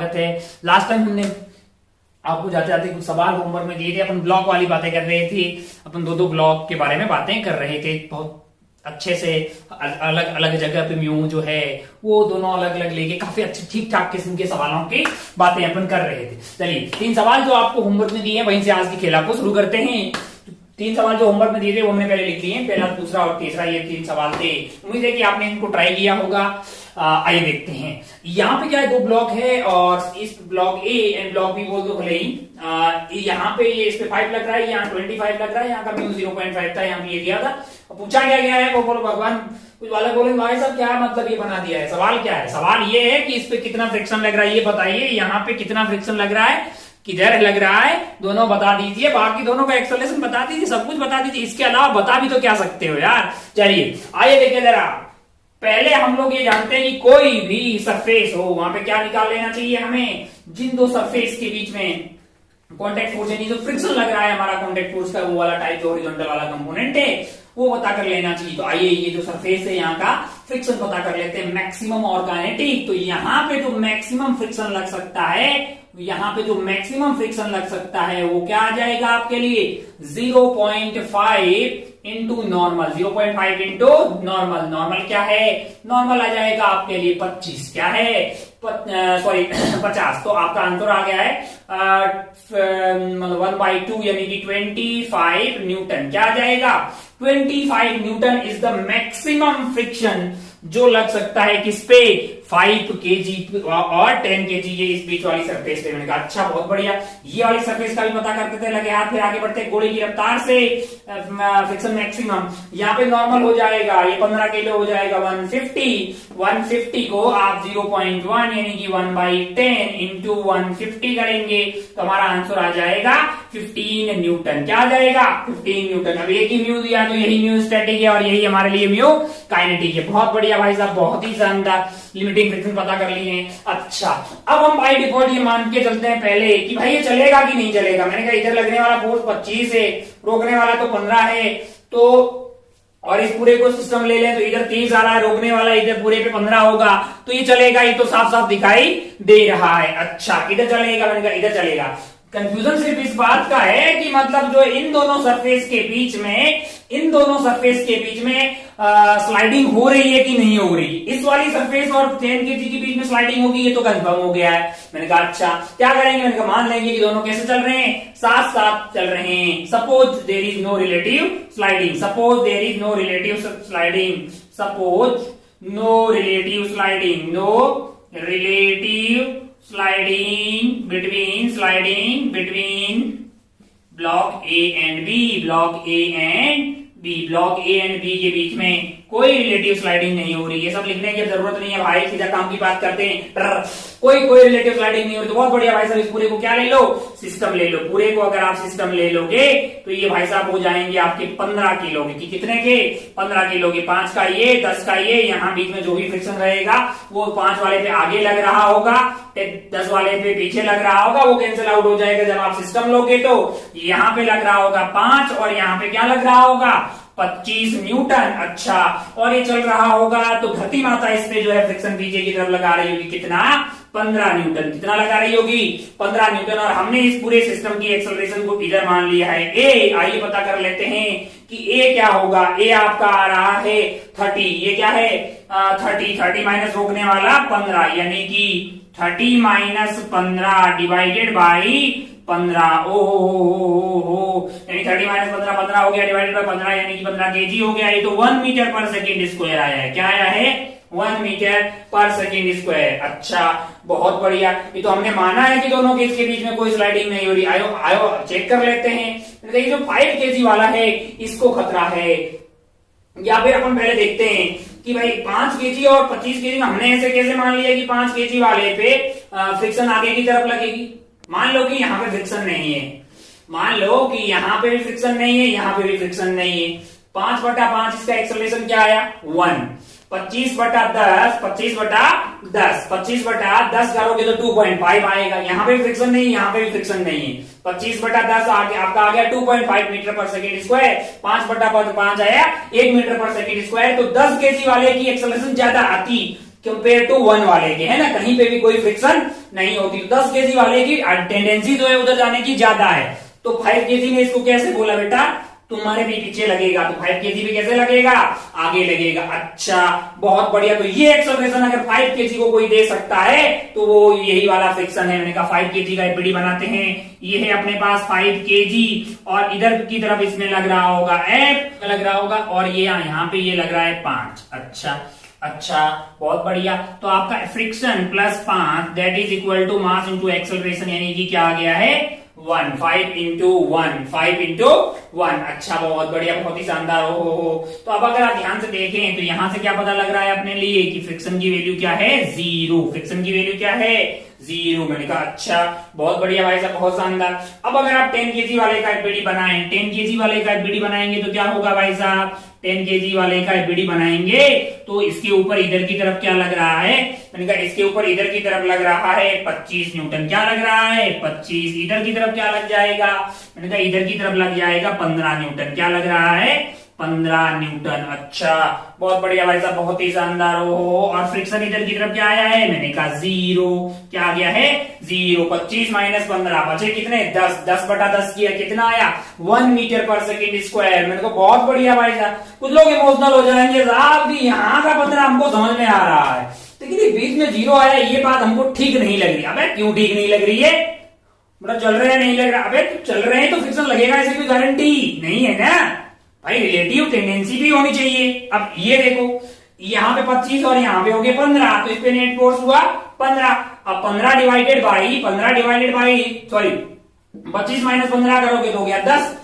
स्वागत है। Last time हमने आपको जाते जाते कुछ सवाल होमवर्क में दिए थे, अपन ब्लॉक वाली बातें कर रहे थे। अपन दो ब्लॉक के बारे में बातें कर रहे थे बहुत अच्छे से, अलग अलग जगह पे म्यू जो है वो दोनों अलग अलग लेके काफी अच्छे ठीक ठाक किस्म के सवालों की बातें अपन कर रहे थे। चलिए 3 सवाल जो आपको होमवर्क में दिए हैं वहीं से आज की खेला को शुरू करते हैं। 3 सवाल जो होमवर्क में दिए थे वो हमने पहले लिख लिए हैं, पहला, दूसरा और तीसरा, ये 3 सवाल थे। उम्मीद है कि आपने इनको ट्राई किया होगा। आइए देखते हैं। यहाँ पे क्या है, 2 ब्लॉक है और इस block A and block B बोल दो भले ही। यहाँ पे ये इस पे 5 लग रहा है, यहाँ 25 लग रहा है, यहाँ का म्यू 0.5 था, यहाँ पे ये दिया था। पूछा क्या गया है वो बोलो भगवान, कुछ वाले बोले भाई साहब क्या मतलब ये बना दिया है। सवाल क्या है, सवाल ये है कि इस पे कितना फ्रिक्शन लग रहा है ये बताइए। यहाँ पे कितना फ्रिक्शन लग रहा है, किधर लग रहा है, दोनों बता दीजिए। बाकी दोनों का एक्सप्लेनेशन बता दीजिए, सब कुछ बता दीजिए। इसके अलावा बता भी तो क्या सकते हो यार। चलिए आइए देखिए जरा। पहले हम लोग ये जानते हैं कि कोई भी सरफेस हो वहां पे क्या निकाल लेना चाहिए हमें, जिन 2 सरफेस के बीच में कांटेक्ट फोर्स यानी जो फ्रिक्शन लग रहा है हमारा कांटेक्ट फोर्स का, वो वाला टाइप जो हॉरिजॉन्टल वाला कंपोनेंट है वो पता कर लेना चाहिए। तो आइए ये जो सरफेस है यहाँ का फ्रिक्शन पता कर लेते हैं, मैक्सिमम और काइनेटिक। तो यहाँ पे जो मैक्सिमम फ्रिक्शन लग सकता है, यहाँ पे जो मैक्सिमम फ्रिक्शन लग सकता है वो क्या आ जाएगा आपके लिए, 0.5 into normal. 0.5 into normal. Normal क्या है, नॉर्मल आ जाएगा आपके लिए 25। क्या है, सॉरी 50। तो आपका आंसर आ गया है 1/2 यानी कि 25 न्यूटन। क्या आ जाएगा, 25 Newton is the maximum friction जो लग सकता है किस पे, 5 kg और 10 kg ये इस बीच वाली सरफेस पे। मैंने कहा अच्छा बहुत बढ़िया, ये वाली सरफेस का भी पता करते थे। लगे हाथ, फिर आगे बढ़ते घोड़े की रफ्तार से फ्रिक्शन मैक्सिमम। यहाँ पे नॉर्मल हो जाएगा, ये 15 किलो हो जाएगा 150 को आप 0.1 यानी कि 1/10 इंटू 150 करेंगे तो हमारा आंसर आ जाएगा 15 न्यूटन। क्या आ जाएगा, 15 न्यूटन। अब एक ही म्यू दिया तो यही म्यू स्टैटिक है और यही हमारे लिए म्यू काइनेटिक है। बहुत बढ़िया भाई साहब, बहुत ही शानदार, लिमिटिंग फ्रिक्शन पता कर लिए हैं। अच्छा अब हम बाय डिफॉल्ट ये मान के चलते हैं पहले कि भाई ये चलेगा कि नहीं चलेगा। मैंने कहा इधर लगने वाला फोर्स 25 है, रोकने वाला तो 15 है, तो और इस पूरे को सिस्टम ले लें तो इधर 30 आ रहा है, रोकने वाला इधर पूरे पे 15 होगा, तो ये चलेगा। ये तो साफ साफ दिखाई दे रहा है। अच्छा इधर चलेगा, मैंने कहा इधर चलेगा। कंफ्यूजन सिर्फ इस बात का है कि मतलब जो इन दोनों सरफेस के बीच में स्लाइडिंग हो रही है कि नहीं हो रही। इस वाली सरफेस और 10 kg के बीच में स्लाइडिंग होगी, ये तो कंफर्म हो गया है। मैंने कहा अच्छा क्या करेंगे, मैंने कहा मान लेंगे कि दोनों कैसे चल रहे हैं, साथ साथ चल रहे हैं। Suppose there is no relative sliding, suppose there is no relative sliding, suppose no relative sliding, no relative sliding between block A and B, block A and B के बीच में कोई रिलेटिव स्लाइडिंग नहीं हो रही है। सब लिखने की जरूरत नहीं है भाई, सीधा काम की बात करते हैं। कोई रिलेटिव स्लाइडिंग नहीं हो रही तो बहुत बढ़िया भाई साहब, इस पूरे को क्या ले लो, सिस्टम ले लो। पूरे को अगर आप सिस्टम ले लोगे तो ये भाई साहब हो जाएंगे आपके 15 किलो के। कितने के, 15 किलो के। 5 का ये, 10 का ये, यहाँ बीच में जो भी फ्रिक्शन रहेगा वो 5 वाले पे आगे लग रहा होगा, 10 वाले पे पीछे लग रहा होगा, वो कैंसिल आउट हो जाएगा जब आप सिस्टम लोगे। तो यहाँ पे लग रहा होगा 5 और यहाँ पे क्या लग रहा होगा, 25 न्यूटन। अच्छा और ये चल रहा होगा तो धरती माता इस पे जो है फ्रिक्शन पीछे की तरफ लगा रही होगी, कितना, 15 न्यूटन। कितना लगा रही होगी, 15 न्यूटन। और हमने इस पूरे सिस्टम की एक्सेलरेशन को इधर मान लिया है ए। आइए पता कर लेते हैं कि ए क्या होगा। ए आपका आ रहा है 30। ये क्या है, 30 माइनस रोकने वाला 15 यानी कि 30 माइनस 15 डिवाइडेड बाई 15। ओ यानी 30 माइनस 15 हो गया, डिवाइडेड बाई 15 यानी कि 15 kg हो गया। ये तो 1 मीटर पर सेकेंड स्क्वायर आया है। क्या आया है, 1 मीटर पर सेकेंड स्क्वायर। अच्छा बहुत बढ़िया, ये तो हमने माना है कि दोनों के इसके बीच में कोई स्लाइडिंग नहीं हो रही। आयो चेक कर लेते हैं। ये जो 5 kg वाला है इसको खतरा है, या फिर अपन पहले देखते हैं कि भाई 5 kg और 25 kg। हमने ऐसे कैसे मान लिया कि 5 kg वाले पे फ्रिक्शन आगे की तरफ लगेगी। मान लो कि यहाँ पे फ्रिक्शन नहीं है, मान लो कि यहाँ पे भी फ्रिक्शन नहीं है, यहाँ पे भी फ्रिक्शन नहीं है। 5/5 इसका एक्सेलरेशन क्या आया, 1। 25/10 25/10 करोगे तो 2.5 आएगा। यहाँ पे फ्रिक्शन नहीं, यहाँ पे भी फ्रिक्शन नहीं है। 25/10 आगे आपका आ गया 2.5 मीटर पर सेकेंड स्क्वायर। 5/5 आया 1 मीटर पर सेकेंड स्क्वायर। तो 10 kg वाले की एक्सेलरेशन ज्यादा आती कंपेयर टू 1 वाले के, है ना, कहीं पे भी कोई फ्रिक्शन नहीं होती। 10 केजी वाले की टेंडेंसी जो है उधर जाने की ज्यादा है, तो 5 केजी ने इसको कैसे बोला बेटा, तुम्हारे भी पीछे लगेगा, तो 5 केजी भी कैसे लगेगा, आगे लगेगा। अच्छा, बहुत बढ़िया। तो ये एक्सेलरेशन अगर 5 केजी को कोई दे सकता है तो वो यही वाला फ्रिक्शन है। मैंने कहा 5 केजी का एफबीडी बनाते हैं, ये है अपने पास 5 केजी, और इधर की तरफ इसमें लग रहा होगा एफ लग रहा होगा, और ये यहाँ पे ये लग रहा है 5। अच्छा, बहुत बढ़िया। तो आपका friction plus 5 that is equal to mass into acceleration, यानी कि क्या आ गया है 1, 5 इंटू 1। अच्छा, बहुत बढ़िया, बहुत ही शानदार। हो। तो अब अगर आप ध्यान से देखें तो यहां से क्या पता लग रहा है अपने लिए कि फ्रिक्शन की वैल्यू क्या है, 0। फ्रिक्शन की वैल्यू क्या है, 0। मैंने कहा अच्छा, बहुत बढ़िया भाई साहब, बहुत शानदार। अब अगर आप 10 केजी वाले का एफबीडी बनाएं, 10 केजी वाले का एफबीडी बनाएंगे तो क्या होगा भाई साहब, 10 केजी वाले का एफबीडी बनाएंगे तो इसके ऊपर इधर की तरफ क्या लग रहा है, मैंने कहा इसके ऊपर इधर की तरफ लग रहा है 25 न्यूटन। क्या लग रहा है 25। इधर की तरफ क्या लग जाएगा, मैंने कहा इधर की तरफ लग जाएगा 15 न्यूटन। क्या लग रहा है 15 न्यूटन। अच्छा, बहुत बढ़िया भाई साहब, बहुत ही शानदार। हो। और फ्रिक्शन इधर की तरफ क्या आया है, मैंने कहा 0। क्या आ गया है 0। 25 माइनस 15 बचे कितने, 10। 10/10 किया कितना आया, 1 मीटर पर सेकेंड स्क्वायर। मैंने कहा बहुत बढ़िया भाई साहब। कुछ लोग इमोशनल हो जाएंगे साहब कि यहाँ का 15 हमको समझ में आ रहा है, लेकिन बीच में 0 आया, ये बात हमको ठीक नहीं लग रही। अबे क्यों ठीक नहीं लग रही है, मतलब चल रहे हैं नहीं लग रहा। अबे चल रहे हैं तो फ्रिक्शन लगेगा, ऐसी कोई गारंटी नहीं है ना भाई, रिलेटिव टेंडेंसी भी होनी चाहिए। अब ये देखो, यहाँ पे 25 और यहाँ पे हो गए 15, तो इस पे नेट फोर्स हुआ 15। अब 15 डिवाइडेड बाई सॉरी 25 माइनस 15 करोगे तो हो गया 10।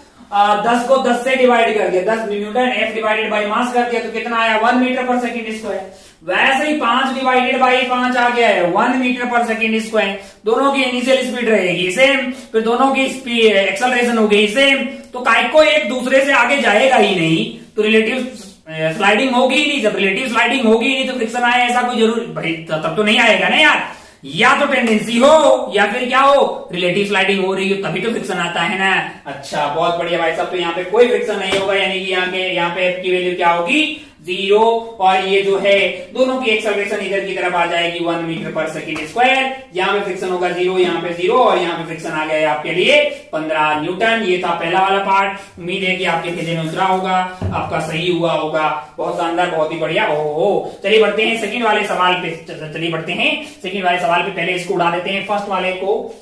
10 को 10 से डिवाइड कर दिया, 10 Newton, F divided by mass कर दिया, तो कितना आया 1 मीटर पर सेकेंड स्क्वायर। वैसे ही 5 डिवाइडेड बाई 5 आ गया है 1 मीटर पर सेकेंड स्क्वायर। दोनों की इनिशियल स्पीड रहेगी सेम, फिर दोनों की स्पीड एक्सेलरेशन हो गई सेम, तो काय को एक दूसरे से आगे जाएगा ही नहीं, तो रिलेटिव स्लाइडिंग होगी ही नहीं। जब रिलेटिव स्लाइडिंग होगी ही नहीं तो फ्रिक्शन आए ऐसा कोई जरूर भाई, तब तो नहीं आएगा ना यार। या तो टेंडेंसी हो या फिर क्या हो, रिलेटिव स्लाइडिंग हो रही हो, तभी तो फ्रिक्शन आता है ना। अच्छा, बहुत बढ़िया भाई साहब। तो यहाँ पे कोई फ्रिक्शन नहीं होगा, यानी कि यहाँ पे एफ की वैल्यू क्या होगी 0, और ये जो है दोनों की एक्सेलरेशन इधर की तरफ आ जाएगी 1 मीटर पर सेकेंड स्क्वायर। यहाँ पे फ्रिक्शन होगा 0, यहाँ पे 0, और यहाँ पे फ्रिक्शन आ गया है आपके लिए 15 न्यूटन। ये था पहला वाला पार्ट। उम्मीद है कि आपके फिजिक्स में उतरा होगा, आपका सही हुआ होगा। बहुत शानदार, बहुत ही बढ़िया। ओहो, चलिए बढ़ते हैं सेकंड वाले सवाल पे। चलिए बढ़ते हैं सेकंड वाले सवाल पे। पहले इसको उड़ा देते हैं, फर्स्ट वाले को।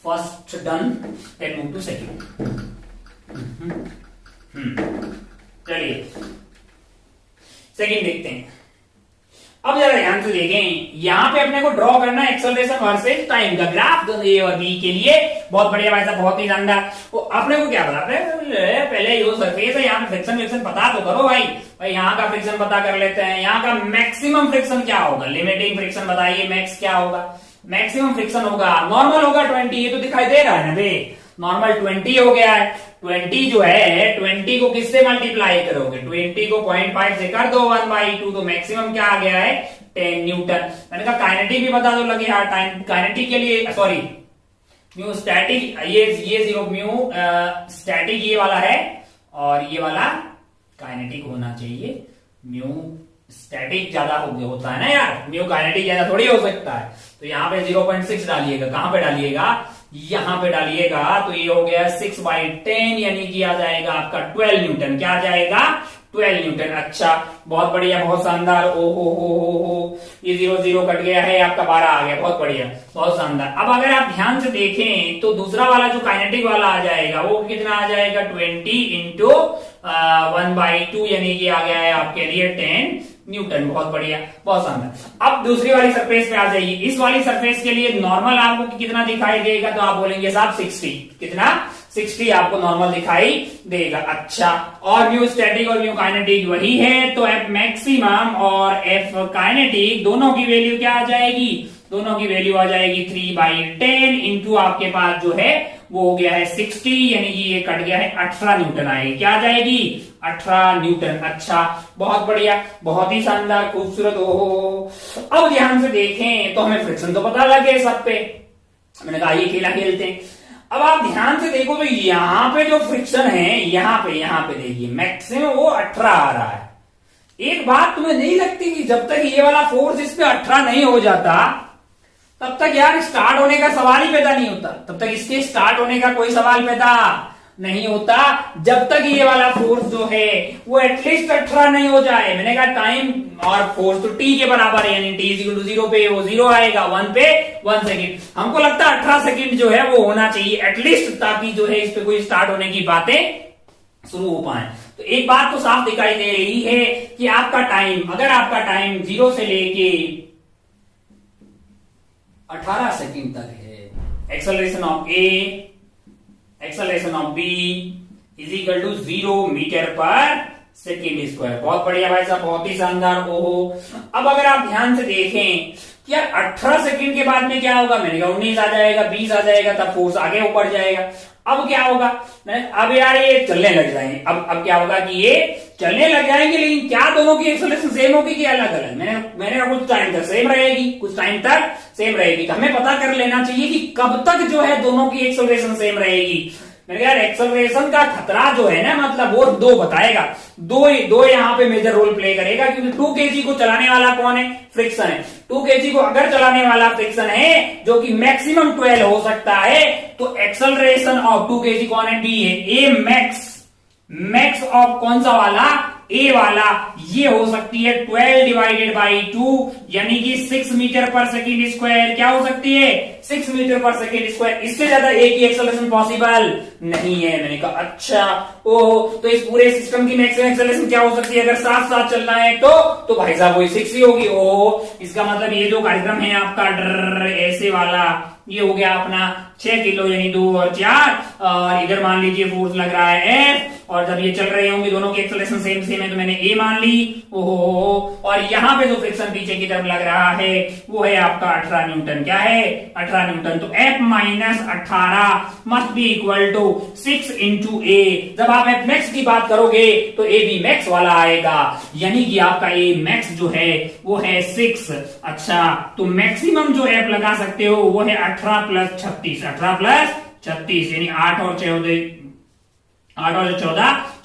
First done, let move to second. चलिए सेकंड देखते हैं। अब जरा ध्यान से देखें, यहां पे अपने को ड्रॉ करना है एक्सेलरेशन वर्सेस टाइम का ग्राफ ए और बी के लिए। बहुत बढ़िया भाई साहब, बहुत ही शानदार। तो अपने को क्या पता है, पहले ये सरफेस है, यहाँ पे फ्रिक्शन पता तो करो भाई। यहाँ का फ्रिक्शन पता कर लेते हैं। यहाँ का मैक्सिमम फ्रिक्शन क्या होगा, लिमिटिंग फ्रिक्शन बताइए, मैक्स क्या होगा। मैक्सिमम फ्रिक्शन होगा, नॉर्मल होगा 20, ये तो दिखाई दे रहा है ना बे, नॉर्मल 20 हो गया है। 20 जो है 20 को किससे मल्टीप्लाई करोगे, 20 को 0.5 से कर दो 1/2, तो मैक्सिमम क्या आ गया है 10 न्यूटन। मैंने कहा काइनेटिक भी बता दो लगे यार, काइनेटिक के लिए सॉरी म्यू स्टैटिक, ये 0 म्यू स्टैटिक ये वाला है, और ये वाला काइनेटिक होना चाहिए। म्यू स्टैटिक ज्यादा होता है ना यार, म्यू काइनेटिक ज्यादा थोड़ी हो सकता है। तो यहाँ पे 0.6 डालिएगा, कहां पे डालिएगा, यहां पे डालिएगा, तो ये हो गया 6/10, यानी कि आ जाएगा आपका 12 न्यूटन। क्या आ जाएगा 12 न्यूटन। अच्छा, बहुत बढ़िया, बहुत शानदार। ओ हो, ये 0 0 कट गया है, आपका 12 आ गया। बहुत बढ़िया, बहुत शानदार। अब अगर आप ध्यान से देखें तो दूसरा वाला जो काइनेटिक वाला आ जाएगा वो कितना आ जाएगा 20 इंटू 1/2, यानी कि आ गया है आपके लिए 10 न्यूटन। बहुत बढ़िया, बहुत शानदार। अब दूसरी वाली सरफेस पे आ जाइए। इस वाली सरफेस के लिए नॉर्मल आपको कितना दिखाई देगा, तो आप बोलेंगे साहब 60। कितना 60 आपको नॉर्मल दिखाई देगा। अच्छा, और म्यू स्टैटिक और म्यू काइनेटिक वही है, तो एफ मैक्सिमम और एफ काइनेटिक दोनों की वैल्यू क्या आ जाएगी, दोनों की वैल्यू आ जाएगी 3/10 इंटू आपके पास जो है वो हो गया है 60, यानी कि ये कट गया है 18 न्यूटन आएगी। क्या आ जाएगी 18 न्यूटन। अच्छा, बहुत बढ़िया, बहुत ही शानदार, खूबसूरत। हो अब ध्यान से देखें तो हमें फ्रिक्शन तो पता लगे सब पे। मैंने कहा ये खेला खेलते हैं। अब आप ध्यान से देखो तो यहाँ पे जो फ्रिक्शन है, यहाँ पे देखिए मैक्सिमम वो 18 आ रहा है। एक बात तुम्हें नहीं लगती कि जब तक ये वाला फोर्स इस पे 18 नहीं हो जाता तब तक यार स्टार्ट होने का सवाल ही पैदा नहीं होता, तब तक इसके स्टार्ट होने का कोई सवाल पैदा नहीं होता जब तक ये वाला फोर्स जो है वो एटलीस्ट 18 नहीं हो जाए। मैंने कहा टाइम और फोर्स तो टी के बराबर है, यानी टी इक्वल टू 0 पे वो 0 आएगा, 1 पे 1 सेकेंड। हमको लगता है 18 सेकेंड जो है वो होना चाहिए एटलीस्ट, ताकि जो है इस पे कोई स्टार्ट होने की बातें शुरू हो पाए। तो एक बात तो साफ दिखाई दे रही है कि आपका टाइम, अगर आपका टाइम 0 से लेके 18 सेकेंड तक है, acceleration of A acceleration of B is equal to 0 meter per second square. बहुत बढ़िया भाई साहब, बहुत ही शानदार। ओहो, अब अगर आप ध्यान से देखें कि यार 18 सेकेंड के बाद में क्या होगा, मैंने कहा 19 आ जाएगा, 20 आ जाएगा, तब फोर्स आगे ऊपर जाएगा। अब क्या होगा, अब यार ये चलने लग जाएंगे। अब क्या होगा कि ये चलने लग जाएंगे, लेकिन क्या दोनों की एक्सेलरेशन सेम होगी कि अलग अलग? मैंने कुछ टाइम तक सेम रहेगी, कुछ टाइम तक सेम रहेगी। तो हमें पता कर लेना चाहिए कि कब तक जो है दोनों की एक्सेलरेशन सेम रहेगी। मैंने कहा यार एक्सेलरेशन का खतरा जो है ना, मतलब वो 2 बताएगा, दो यहाँ पे मेजर रोल प्ले करेगा, क्योंकि 2 kg को चलाने वाला कौन है? फ्रिक्शन है। 2 kg को अगर चलाने वाला फ्रिक्शन है जो कि मैक्सिमम 12 हो सकता है, तो एक्सेलरेशन ऑफ 2 kg कौन है? बी है। ए मैक्स ऑफ कौन सा वाला? ए वाला। ये हो सकती है 12 डिवाइडेड बाई 2, यानी कि 6 मीटर पर सेकेंड स्क्वायर। क्या हो सकती है? 6 मीटर पर सेकेंड स्क्वायर। इससे ज्यादा ए की एक्सेलरेशन पॉसिबल नहीं है। मैंने कहा अच्छा, ओहो, तो इस पूरे सिस्टम की मैक्सिमम एक्सेलरेशन क्या हो सकती है अगर साथ साथ चलना है तो भाई साहब वही 6 ही होगी। ओहो, इसका मतलब ये जो कार्यक्रम है आपका ऐसे वाला, ये हो गया अपना 6 किलो यानी 2 और 4, और इधर मान लीजिए फोर्स लग रहा है एफ, और जब ये चल रहे होंगे दोनों की एक्सेलरेशन सेम सेम है तो मैंने ए मान ली। ओहो, और यहाँ पे जो फ्रिक्शन पीछे की तरफ लग रहा है वो है आपका 18 न्यूटन। क्या है? 18 न्यूटन। तो F minus 18 must be equal to 6 into a. जब आप F मैक्स की बात करोगे तो ए बी मैक्स वाला आएगा, यानी कि आपका ए मैक्स जो है वो है 6। अच्छा, तो मैक्सिमम जो F लगा सकते हो वो है 18 प्लस 36, 18 प्लस 36 यानी 8 और 14,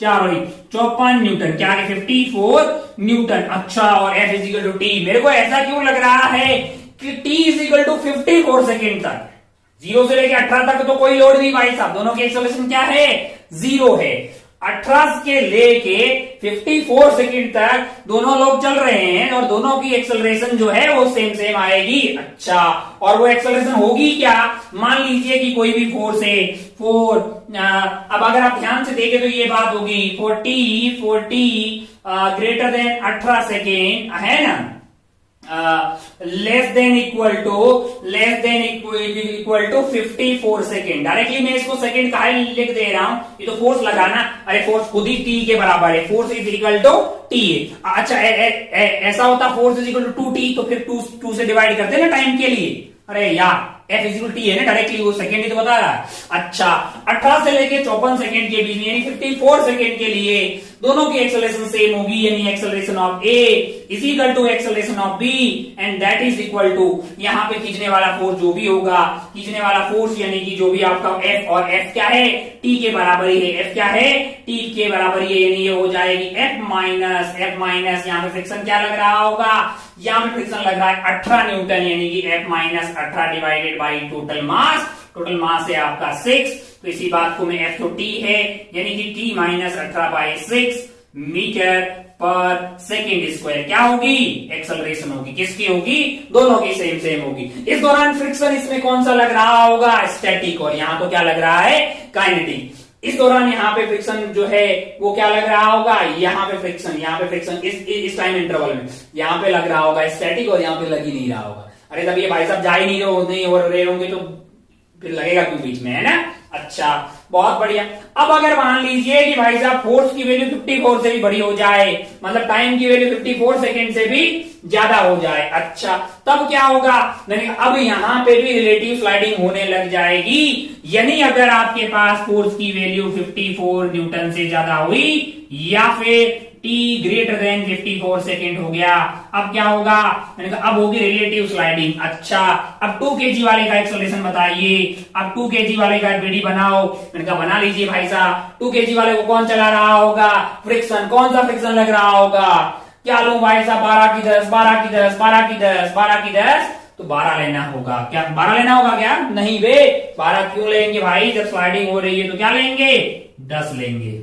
4 और 54 न्यूटन। क्या है? 54 न्यूटन। अच्छा, और F is equal to T. मेरे को ऐसा क्यों लग रहा है कि T is equal to 54 second तक, 0 से लेके 18 तक तो कोई लोड नहीं भाई साहब, दोनों की एक्सेलरेशन क्या है? 0 है। 18 के लेके 54 सेकेंड तक दोनों लोग चल रहे हैं और दोनों की एक्सेलरेशन जो है वो सेम आएगी। अच्छा, और वो एक्सेलरेशन होगी क्या? मान लीजिए कि कोई भी फोर्स है, अब अगर आप ध्यान से देखें तो ये बात होगी 40 ग्रेटर देन 18 सेकेंड है ना, less than equal to 54 second. Directly मैं इसको सेकेंड का लिख दे रहा हूं, ये तो फोर्स लगाना, अरे फोर्स खुद ही टी के बराबर है, force is equal to T. अच्छा, ऐसा होता force is equal to 2t तो फिर 2 से डिवाइड करते हैं ना टाइम के लिए। अरे यार F इज इक्वल टी है ना, डायरेक्टली वो सेकेंड ही तो बता रहा है। अच्छा, 18 से लेके 54 सेकेंड के बीच में यानी 54 सेकेंड के लिए दोनों की एक्सेलरेशन सेम होगी, यानी acceleration of A is equal to acceleration of B, and that is equal to यहाँ पे खींचने वाला फोर्स जो भी होगा, खींचने वाला फोर्स यानी कि जो भी आपका F, और F क्या है? T के बराबर ही है। F क्या है? T के बराबर ही है, यानी ये हो जाएगी F माइनस यहाँ पे फ्रिक्शन क्या लग रहा होगा? यहाँ पे फ्रिक्शन लग रहा है 18 न्यूटन, यानी कि F minus 18 divided by total mass है आपका 6। तो इसी बात को मैं F तो T है, यानी कि T minus 18 by 6 metre per second square क्या होगी? एक्सेलरेशन होगी। किसकी होगी? दोनों की सेम होगी। इस दौरान फ्रिक्शन इसमें कौन सा लग रहा होगा? स्टैटिक। और यहाँ तो क्या लग रहा है? काइनेटिक। इस दौरान यहाँ पे फ्रिक्शन जो है वो क्या लग रहा होगा? यहाँ पे फ्रिक्शन इस टाइम इंटरवल में यहाँ पे लग रहा होगा स्टैटिक, और यहाँ पे लग ही नहीं रहा होगा। अरे तब ये भाई साहब जा ही नहीं रहे होंगे तो फिर लगेगा क्यों बीच में, है ना? अच्छा, बहुत बढ़िया। अब अगर मान लीजिए कि भाई साहब फोर्स की वैल्यू 54 से भी बड़ी हो जाए, मतलब टाइम की वैल्यू 54 सेकेंड से भी ज्यादा हो जाए, अच्छा तब क्या होगा? अब यहाँ पे भी रिलेटिव स्लाइडिंग होने लग जाएगी, यानी अगर आपके पास फोर्स की वैल्यू 54 न्यूटन से ज्यादा हुई या फिर t ग्रेटर देन 54 सेकेंड हो गया। अब क्या होगा, मैंने कहा अब होगी रिलेटिव स्लाइडिंग। अच्छा, अब 2 kg वाले का एक सोल्यूशन बताइए। अब 2 kg वाले का बीडी बनाओ। मैंने कहा बना लीजिए भाई साहब। 2 kg वाले को कौन चला रहा होगा, फ्रिक्शन। कौन सा फ्रिक्शन लग रहा होगा, क्या लूं भाई साहब, 12 की 10, 12 की 10, 12 की 10, 12 की 10, तो 12 लेना होगा। क्या 12 लेना होगा क्या, नहीं बे, 12 क्यों लेंगे भाई, जब स्लाइडिंग हो रही है तो क्या लेंगे, 10 लेंगे,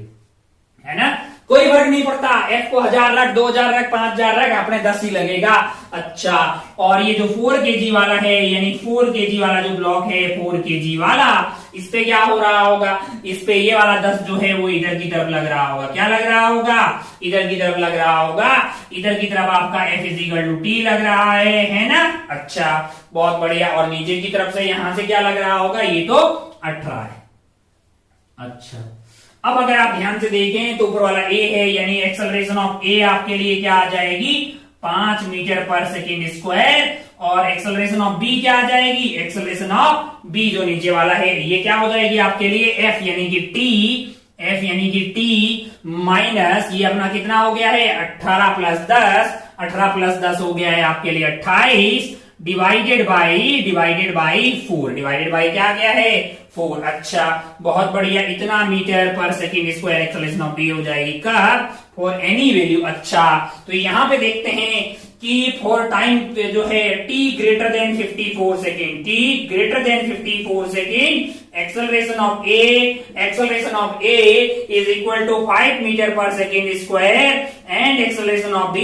है ना। कोई फर्क नहीं पड़ता, F को 1000 रख, 2000 रख, 5000 रख, अपने 10 ही लगेगा। अच्छा, और ये जो 4 kg वाला है, यानी 4 kg वाला जो ब्लॉक है, 4 kg वाला, इस पे क्या हो रहा होगा, इस पे ये वाला 10 जो है वो इधर की तरफ लग रहा होगा। क्या लग रहा होगा, इधर की तरफ लग रहा होगा। इधर की तरफ आपका F T लग रहा है ना। अच्छा, बहुत बढ़िया। और नीचे की तरफ से यहां से क्या लग रहा होगा, ये तो 18 है। अच्छा, अब अगर आप ध्यान से देखें तो ऊपर वाला ए है, यानी एक्सेलरेशन ऑफ ए आपके लिए क्या आ जाएगी, 5 मीटर पर सेकेंड स्क्वायर। और एक्सेलरेशन ऑफ बी क्या आ जाएगी, एक्सेलरेशन ऑफ बी जो नीचे वाला है, ये क्या हो जाएगी आपके लिए, एफ यानी कि टी माइनस ये अपना कितना हो गया है, 18 प्लस 10, 18 प्लस 10 हो गया है आपके लिए 28, डिवाइडेड बाई 4, डिवाइडेड बाई क्या गया है, 4। अच्छा, बहुत बढ़िया। इतना meter per second square acceleration of B हो जाएगी कब, फॉर एनी वैल्यू। अच्छा, तो यहां पे देखते हैं कि फॉर टाइम जो है t greater than 54 second, t greater than 54 second, acceleration of a is equal to 5 metre per second square, and acceleration of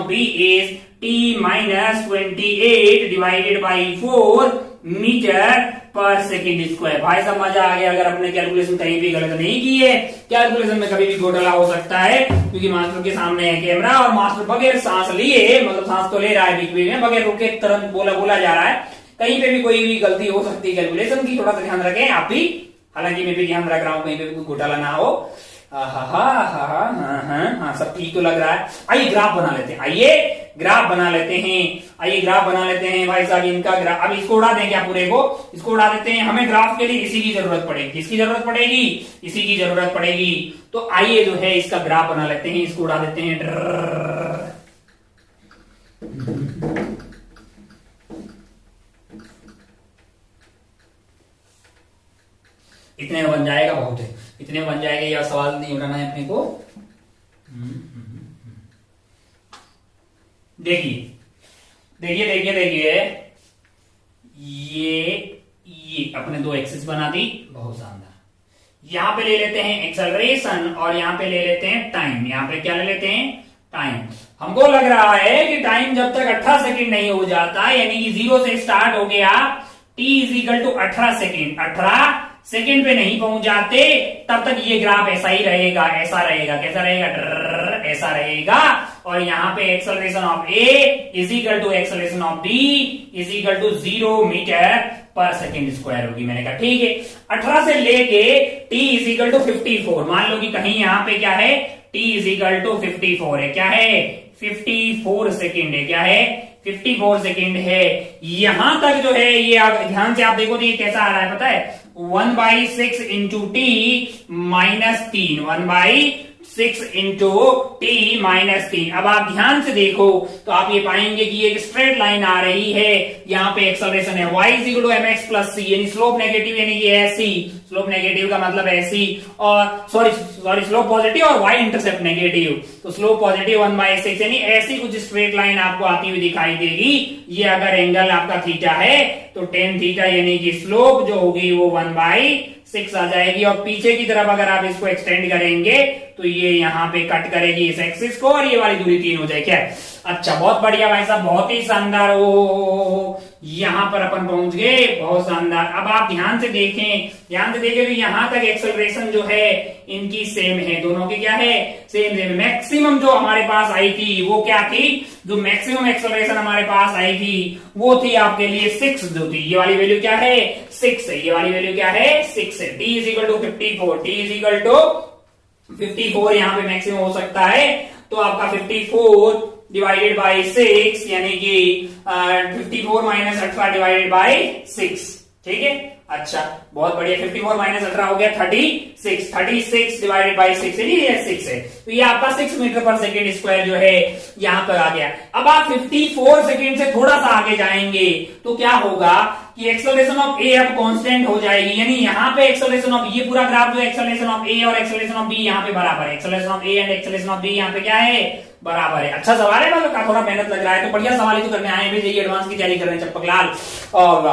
b is t minus 28 divided by 4 metre per second square. भाई साहब मजा आ गया। अगर अपने calculation कहीं भी गलत नहीं की है, कैलकुलेशन में कभी भी घोटाला हो सकता है, क्योंकि मास्टर के सामने है कैमरा और मास्टर बगैर सांस लिए, मतलब सांस तो ले रहा है बीच बीच में, बगैर रुके तुरंत बोला जा रहा है। कहीं पे भी कोई भी गलती हो सकती है कैलकुलेशन की, थोड़ा सा ध्यान रखें आप भी। हालांकि मैं भी ध्यान रख रहा हूं, कहीं पे भी कोई घोटाला ना हो। हाँ, सब ठीक तो लग रहा है। आइए ग्राफ बना लेते हैं, ग्राफ बना लेते हैं भाई साहब इनका ग्राफ। अब इसको उड़ा दें क्या, पूरे को इसको उड़ा देते हैं। हमें ग्राफ के लिए इसी की जरूरत पड़ेगी, किसकी जरूरत पड़ेगी, इसी की जरूरत पड़ेगी। तो आइए जो है इसका ग्राफ बना लेते हैं, इसको उड़ा देते हैं। इतने में बन जाएगा, बहुत है, इतने में बन जाएगा, यह सवाल नहीं उठाना है अपने को। देखिए ये अपने 2 एक्सिस बना दी, बहुत शानदार। यहां पे ले लेते हैं एक्सेलरेशन और यहां पे ले लेते हैं टाइम। यहां पे क्या ले लेते हैं, टाइम। हमको लग रहा है कि टाइम जब तक 18 सेकेंड नहीं हो जाता, यानी कि 0 से स्टार्ट हो गया, t is equal to 18 second, 18 second पे नहीं पहुंच जाते, तब तक ये ग्राफ ऐसा ही रहेगा, ऐसा रहेगा, कैसा रहेगा, ऐसा रहेगा। और यहाँ पे acceleration of a is equal to acceleration of b is equal to 0 meter per second square होगी। मैंने कहा ठीक है, 18 से लेके t इज इक्वल टू 54, मान लो कि कहीं यहाँ पे क्या है, t इज इक्वल टू 54 है, क्या है, 54 सेकेंड है, क्या है, 54 सेकेंड है। यहां तक जो है ये ध्यान से आप देखो तो ये कैसा आ रहा है पता है, 1/6 into T minus 3, 1/6 into T minus 3। अब आप ध्यान से देखो तो आप ये पाएंगे कि एक स्ट्रेट लाइन आ रही है, यहाँ पे एक्सेलरेशन है y is equal to mx plus c, यानी स्लोप नेगेटिव, यानी कि ऐसी, स्लोप नेगेटिव का मतलब ऐसी, और सॉरी स्लोप पॉजिटिव और y इंटरसेप्ट नेगेटिव, तो स्लोप पॉजिटिव 1/6, यानी ऐसी कुछ स्ट्रेट लाइन आपको आती हुई दिखाई देगी। ये अगर एंगल आपका थीटा है तो tan थीटा, यानी कि स्लोप जो होगी वो 1/6 आ जाएगी। और पीछे की तरफ अगर आप इसको एक्सटेंड करेंगे तो ये यहाँ पे कट करेगी इस एक्सिस को, और ये वाली दूरी 3 हो जाएगी। क्या है, अच्छा, बहुत बढ़िया भाई साहब, बहुत ही शानदार। ओ यहां पर अपन पहुंच गए, बहुत शानदार। अब आप ध्यान से देखें तो यहां तक एक्सेलरेशन जो है इनकी सेम है, दोनों की क्या है, सेम। मैक्सिमम जो हमारे पास आई थी वो क्या थी, जो मैक्सिमम एक्सेलरेशन हमारे पास आई थी वो थी आपके लिए 6 जो थी, ये वाली वैल्यू क्या है, 6 है, ये वाली वैल्यू क्या है, 6 है। t is equal to 54, t is equal to 54 यहाँ पे मैक्सिमम हो सकता है, तो आपका 54 डिवाइडेड बाई 6, यानी कि 54 माइनस 18 डिवाइडेड बाई 6, ठीक है, अच्छा बहुत बढ़िया। 54 माइनस 18 हो गया 36, 36 डिवाइडेड बाई 6 है, ये 6 है, तो ये आपका 6 मीटर पर सेकेंड स्क्वायर जो है यहां पर आ गया। अब आप 54 सेकेंड से थोड़ा सा आगे जाएंगे तो क्या होगा कि एक्सेलरेशन ऑफ ए अब कांस्टेंट हो जाएगी, यानी यहाँ पे एक्सेलरेशन ऑफ, ये पूरा ग्राफ जो है एक्सेलरेशन ऑफ ए और एक्सेलरेशन ऑफ बी यहाँ पे बराबर है, acceleration of A and acceleration of B यहाँ पे क्या है, बराबर है। अच्छा सवाल है, मतलब थोड़ा मेहनत लग रहा है तो बढ़िया सवाल ही तो करने आए हैं, एडवांस की तैयारी कर रहे हैं चप्पक लाल। और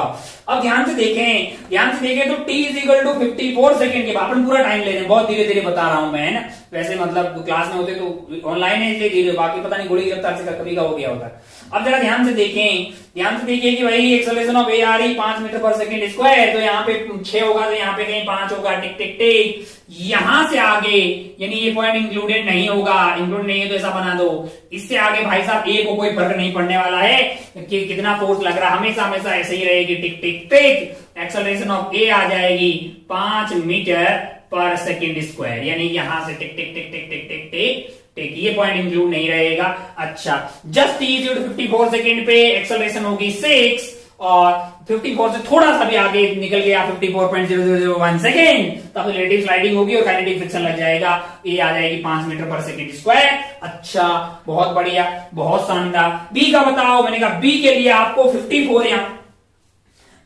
अब ध्यान से देखें तो t is equal to 54 second के बाद अपन पूरा टाइम ले रहे हैं, बहुत धीरे धीरे बता रहा हूं मैं, है ना। वैसे मतलब क्लास में होते तो ऑनलाइन है इसलिए धीरे, बाकी पता नहीं गोली गिरफ्तार से कभी का हो गया होता। अब जरा ध्यान से देखिए कि भाई एक्सेलरेशन ऑफ ए आ रही 5 मीटर पर सेकंड स्क्वायर, तो यहाँ पे 6 होगा तो यहाँ पे कहीं 5 होगा, टिक टिक टिक। यहां से आगे यानी ये पॉइंट इंक्लूडेड नहीं होगा, इंक्लूड नहीं है तो ऐसा बना दो। इससे आगे भाई साहब ए को कोई फर्क नहीं पड़ने वाला है कि कितना फोर्स लग रहा, हमेशा हमेशा ऐसे ही रहेगी, टिक टिक टिक। एक्सेलरेशन ऑफ ए आ जाएगी 5 मीटर पर सेकेंड स्क्वायर, यानी यहां से टिक टिक टिक टिक टिक टिक टिक टिक, ये पॉइंट इंक्लूड नहीं रहेगा। अच्छा, just t equal to 54 second पे एक्सेलरेशन होगी 6 और 54 से थोड़ा सा भी आगे निकल गया 54.0001 सेकेंड, तब रिलेटिव स्लाइडिंग होगी और काइनेटिक फ्रिक्शन लग जाएगा, ए आ जाएगी 5 मीटर पर सेकेंड स्क्वायर। अच्छा बहुत बढ़िया, बहुत शानदार। बी का बताओ, मैंने कहा बी के लिए आपको 54 यहां,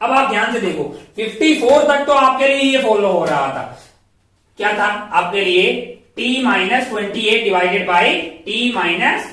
अब आप ध्यान से देखो 54 तक तो आपके लिए ये फॉलो हो रहा था, क्या था आपके लिए t minus 28 divided by t minus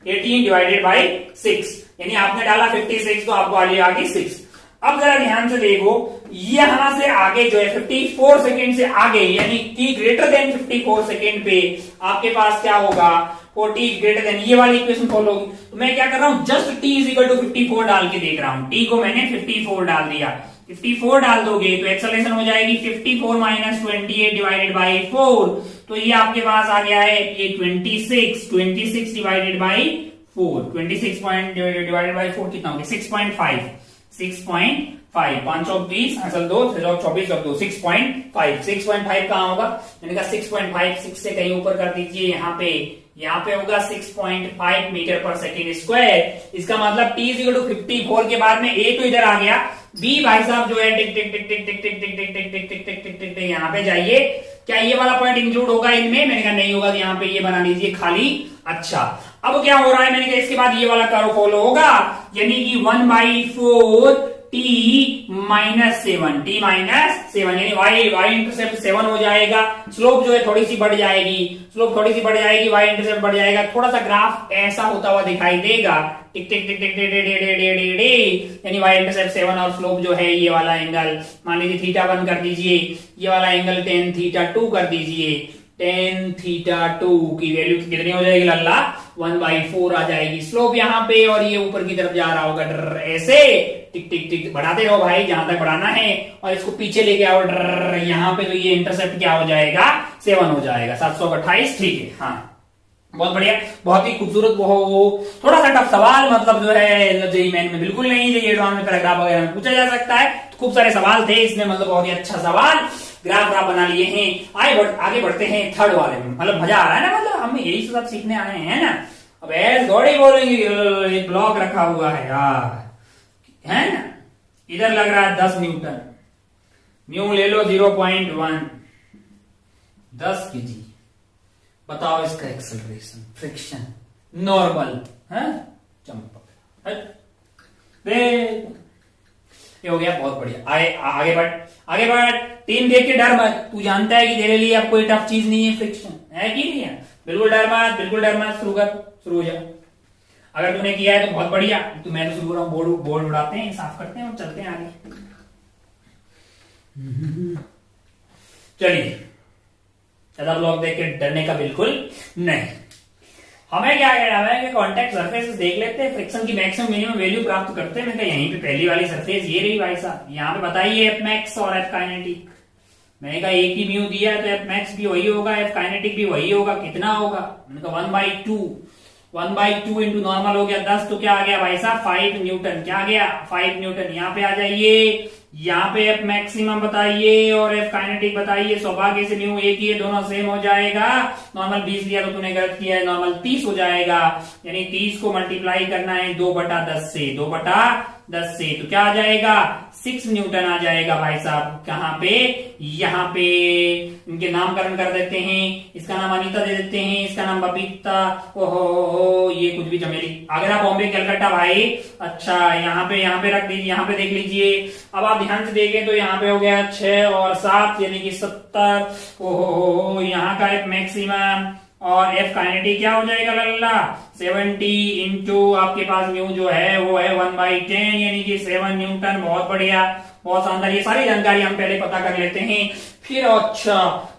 18 divided by 6, यानी आपने डाला 56 तो आपको आ गई 6। अब जरा ध्यान से देखो, यहां से आगे जो है 54 सेकेंड से आगे यानी t ग्रेटर देन 54 सेकेंड पे आपके पास क्या होगा, 40 ग्रेटर देन, ये वाली इक्वेशन फॉलो होगी। तो मैं क्या कर रहा हूं, just t is equal to 54 डाल के देख रहा हूं, t को मैंने 54 डाल दिया, 54 डाल दोगे तो एक्सेलरेशन हो जाएगी 54 माइनस 28 डिवाइडेड बाई 4, तो ये आपके पास आ गया है ये 26 divided by 4, 26 point divided by 4 कितना हो गया 6.5, 520 असल 2 24 अब 2 6.5 कहां होगा, मैंने कहा 6.5, 6 से कहीं ऊपर कर दीजिए, यहाँ पे होगा 6.5 मीटर पर सेकेंड स्क्वायर। इसका मतलब t इक्वल टू 54 के बाद में a तो इधर आ गया, b भाई साहब जो है टिक टिक टिक टिक टिक टिक टिक टिक टिक टिक टिक टिक टिक टिक टिक यहाँ पे जाइए। क्या ये वाला पॉइंट इंक्लूड होगा इनमें, मैंने कहा नहीं होगा, तो यहाँ पे ये बना लीजिए खाली। अच्छा अब क्या हो रहा है, मैंने कहा इसके बाद ये वाला कर्व फॉलो होगा, यानी कि 1/4 t माइनस 7 यानी y इंटरसेप्ट 7 हो जाएगा। स्लोप जो है थोड़ी सी बढ़ जाएगी, y इंटरसेप्ट बढ़ जाएगा, थोड़ा सा ग्राफ ऐसा होता हुआ दिखाई देगा, टिक टिक टिक टिक टिक, यानी y इंटरसेप्ट 7 और स्लोप जो है ये वाला एंगल मान लीजिए θ1 कर दीजिए, ये वाला एंगल tan θ2 कर दीजिए, tan θ2 की वैल्यू कितनी हो जाएगी लल्ला, 1/4 आ जाएगी। स्लोप यहाँ पे और ये ऊपर की तरफ जा रहा होगा, ऐसे टिक टिक टिक बढ़ाते रहो भाई जहां तक बढ़ाना है, और इसको पीछे लेके आओ यहाँ पे, तो ये इंटरसेप्ट क्या हो जाएगा 7 हो जाएगा, 728, ठीक है। हाँ बहुत बढ़िया, बहुत ही खूबसूरत। वो थोड़ा सा टफ सवाल, मतलब जो है जेईई मेन में बिल्कुल नहीं, जेईई एडवांस में पैराग्राफ वगैरह में पूछा जा सकता है, तो खूब सारे सवाल थे इसमें, मतलब बहुत ही अच्छा सवाल, ग्राफ बना लिए हैं। आगे बढ़ते हैं थर्ड वाले में, मतलब मजा आ रहा है ना, मतलब हम यही सब सीखने आए हैं ना। अब ऐसे थोड़ी बोलेंगे एक ब्लॉक रखा हुआ है यार, है ना, इधर लग रहा है 10 न्यूटन, म्यू ले लो 0.1, 10 kg, बताओ इसका एक्सेलरेशन, फ्रिक्शन, नॉर्मल है, चंपक ये हो गया, बहुत बढ़िया। आगे बढ़ 3 देख के डर मत, तू जानता है कि तेरे लिए अब कोई टफ चीज नहीं है, फ्रिक्शन है कि नहीं है, बिल्कुल डर मत, शुरू हो जा। अगर तूने किया है तो बहुत बढ़िया, तो मैं तो शुरू हो रहा हूँ, बोर्ड उड़ाते हैं, साफ करते हैं और चलते हैं आगे। चलिए, ज्यादा ब्लॉक देख के डरने का बिल्कुल नहीं, हमें क्या कहना है कि कॉन्टेक्ट सरफेस देख लेते हैं, फ्रिक्शन की मैक्सिमम मिनिमम वैल्यू प्राप्त करते हैं। मैं कहा यहीं पे पहली वाली सरफेस ये रही भाई साहब, यहाँ पे बताइए एफ मैक्स और एफ काइनेटिक, मैंने कहा एक ही म्यू दिया है तो एफ मैक्स भी वही होगा, एफ काइनेटिक भी वही होगा, कितना होगा, मैंने कहा 1/2 इंटू नॉर्मल हो गया 10, तो क्या आ गया भाई साहब 5 न्यूटन, क्या आ गया 5 न्यूटन। यहाँ पे आ जाइए, यहाँ पे एफ मैक्सिमम बताइए और एफ काइनेटिक बताइए, सौभाग्य से म्यू एक ही है, दोनों सेम हो जाएगा। नॉर्मल 20 दिया तो तूने गलत किया है, नॉर्मल 30 हो जाएगा, यानी 30 को मल्टीप्लाई करना है 2/10 से, 2/10 10 से, तो क्या आ जाएगा 6 न्यूटन आ जाएगा भाई साहब। कहाँ पे, यहाँ पे। इनके नामकरण कर देते हैं, इसका नाम अनीता दे देते हैं, इसका नाम बबीता। ओहो ये कुछ भी झमेली। आगरा बॉम्बे कलकत्ता भाई। अच्छा यहाँ पे रख दीजिए, यहाँ पे देख लीजिए। अब आप ध्यान से देखें तो यहाँ पे हो गया 6 और 7 यानी कि 70। ओहो यहाँ का एक मैक्सिमम और एफ काइनेटिक क्या हो जाएगा लल्ला 70 इंटू आपके पास म्यू जो है वो है 1/10 यानी कि 7 न्यूटन। बहुत बढ़िया, बहुत शानदार। ये सारी जानकारी हम पहले पता कर लेते हैं। फिर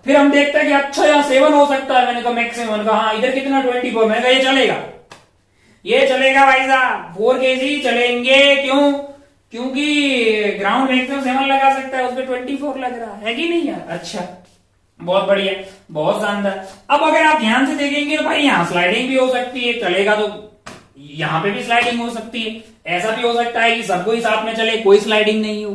फिर हम देखते हैं कि अच्छा यहाँ 7 हो सकता है। मैंने कहा मैक्सिमम का, हाँ इधर कितना 24। मैंने कहा ये चलेगा, ये चलेगा भाई साहब 4 kg चलेंगे। क्यों? क्योंकि ग्राउंड मैक्सिमम 7 लगा सकता है, उसपे 24 लग रहा है कि नहीं यार। अच्छा बहुत बढ़िया, बहुत शानदार। अब अगर आप ध्यान से देखेंगे तो भाई यहाँ स्लाइडिंग भी हो सकती है, चलेगा तो यहाँ पे भी स्लाइडिंग हो सकती है। ऐसा भी हो सकता है कि सबको ही साथ में चले, कोई स्लाइडिंग नहीं हो।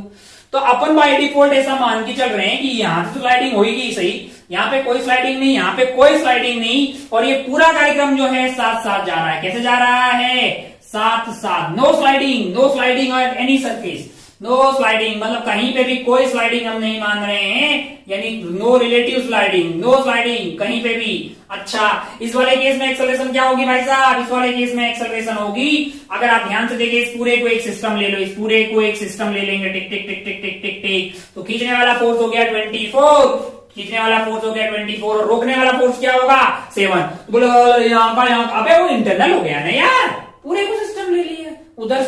तो अपन बाय डिफॉल्ट ऐसा मान के चल रहे हैं कि यहाँ से तो स्लाइडिंग होगी सही, यहाँ पे कोई स्लाइडिंग नहीं, यहाँ पे कोई स्लाइडिंग नहीं। और ये पूरा कार्यक्रम जो है साथ साथ जा रहा है। कैसे जा रहा है? साथ साथ। No sliding, no sliding on any surface, no sliding मतलब कहीं पे भी कोई स्लाइडिंग हम नहीं मान रहे हैं, यानी no relative sliding, no sliding कहीं पे भी। अच्छा इस वाले केस में एक्सेलरेशन क्या होगी भाई साहब? इस वाले केस में एक्सेलरेशन होगी, अगर आप ध्यान से देखिए, इस पूरे को एक सिस्टम ले लो, इस पूरे को एक सिस्टम ले लेंगे, टिक टिक टिक टिक टिक टिक टिक, तो खींचने वाला फोर्स हो गया 24, खींचने वाला फोर्स हो गया 24 और रोकने वाला फोर्स क्या होगा 7। बोलो यहाँ का अबे वो इंटरनल हो गया ना यार, पूरे को सिस्टम ले लिया। उधर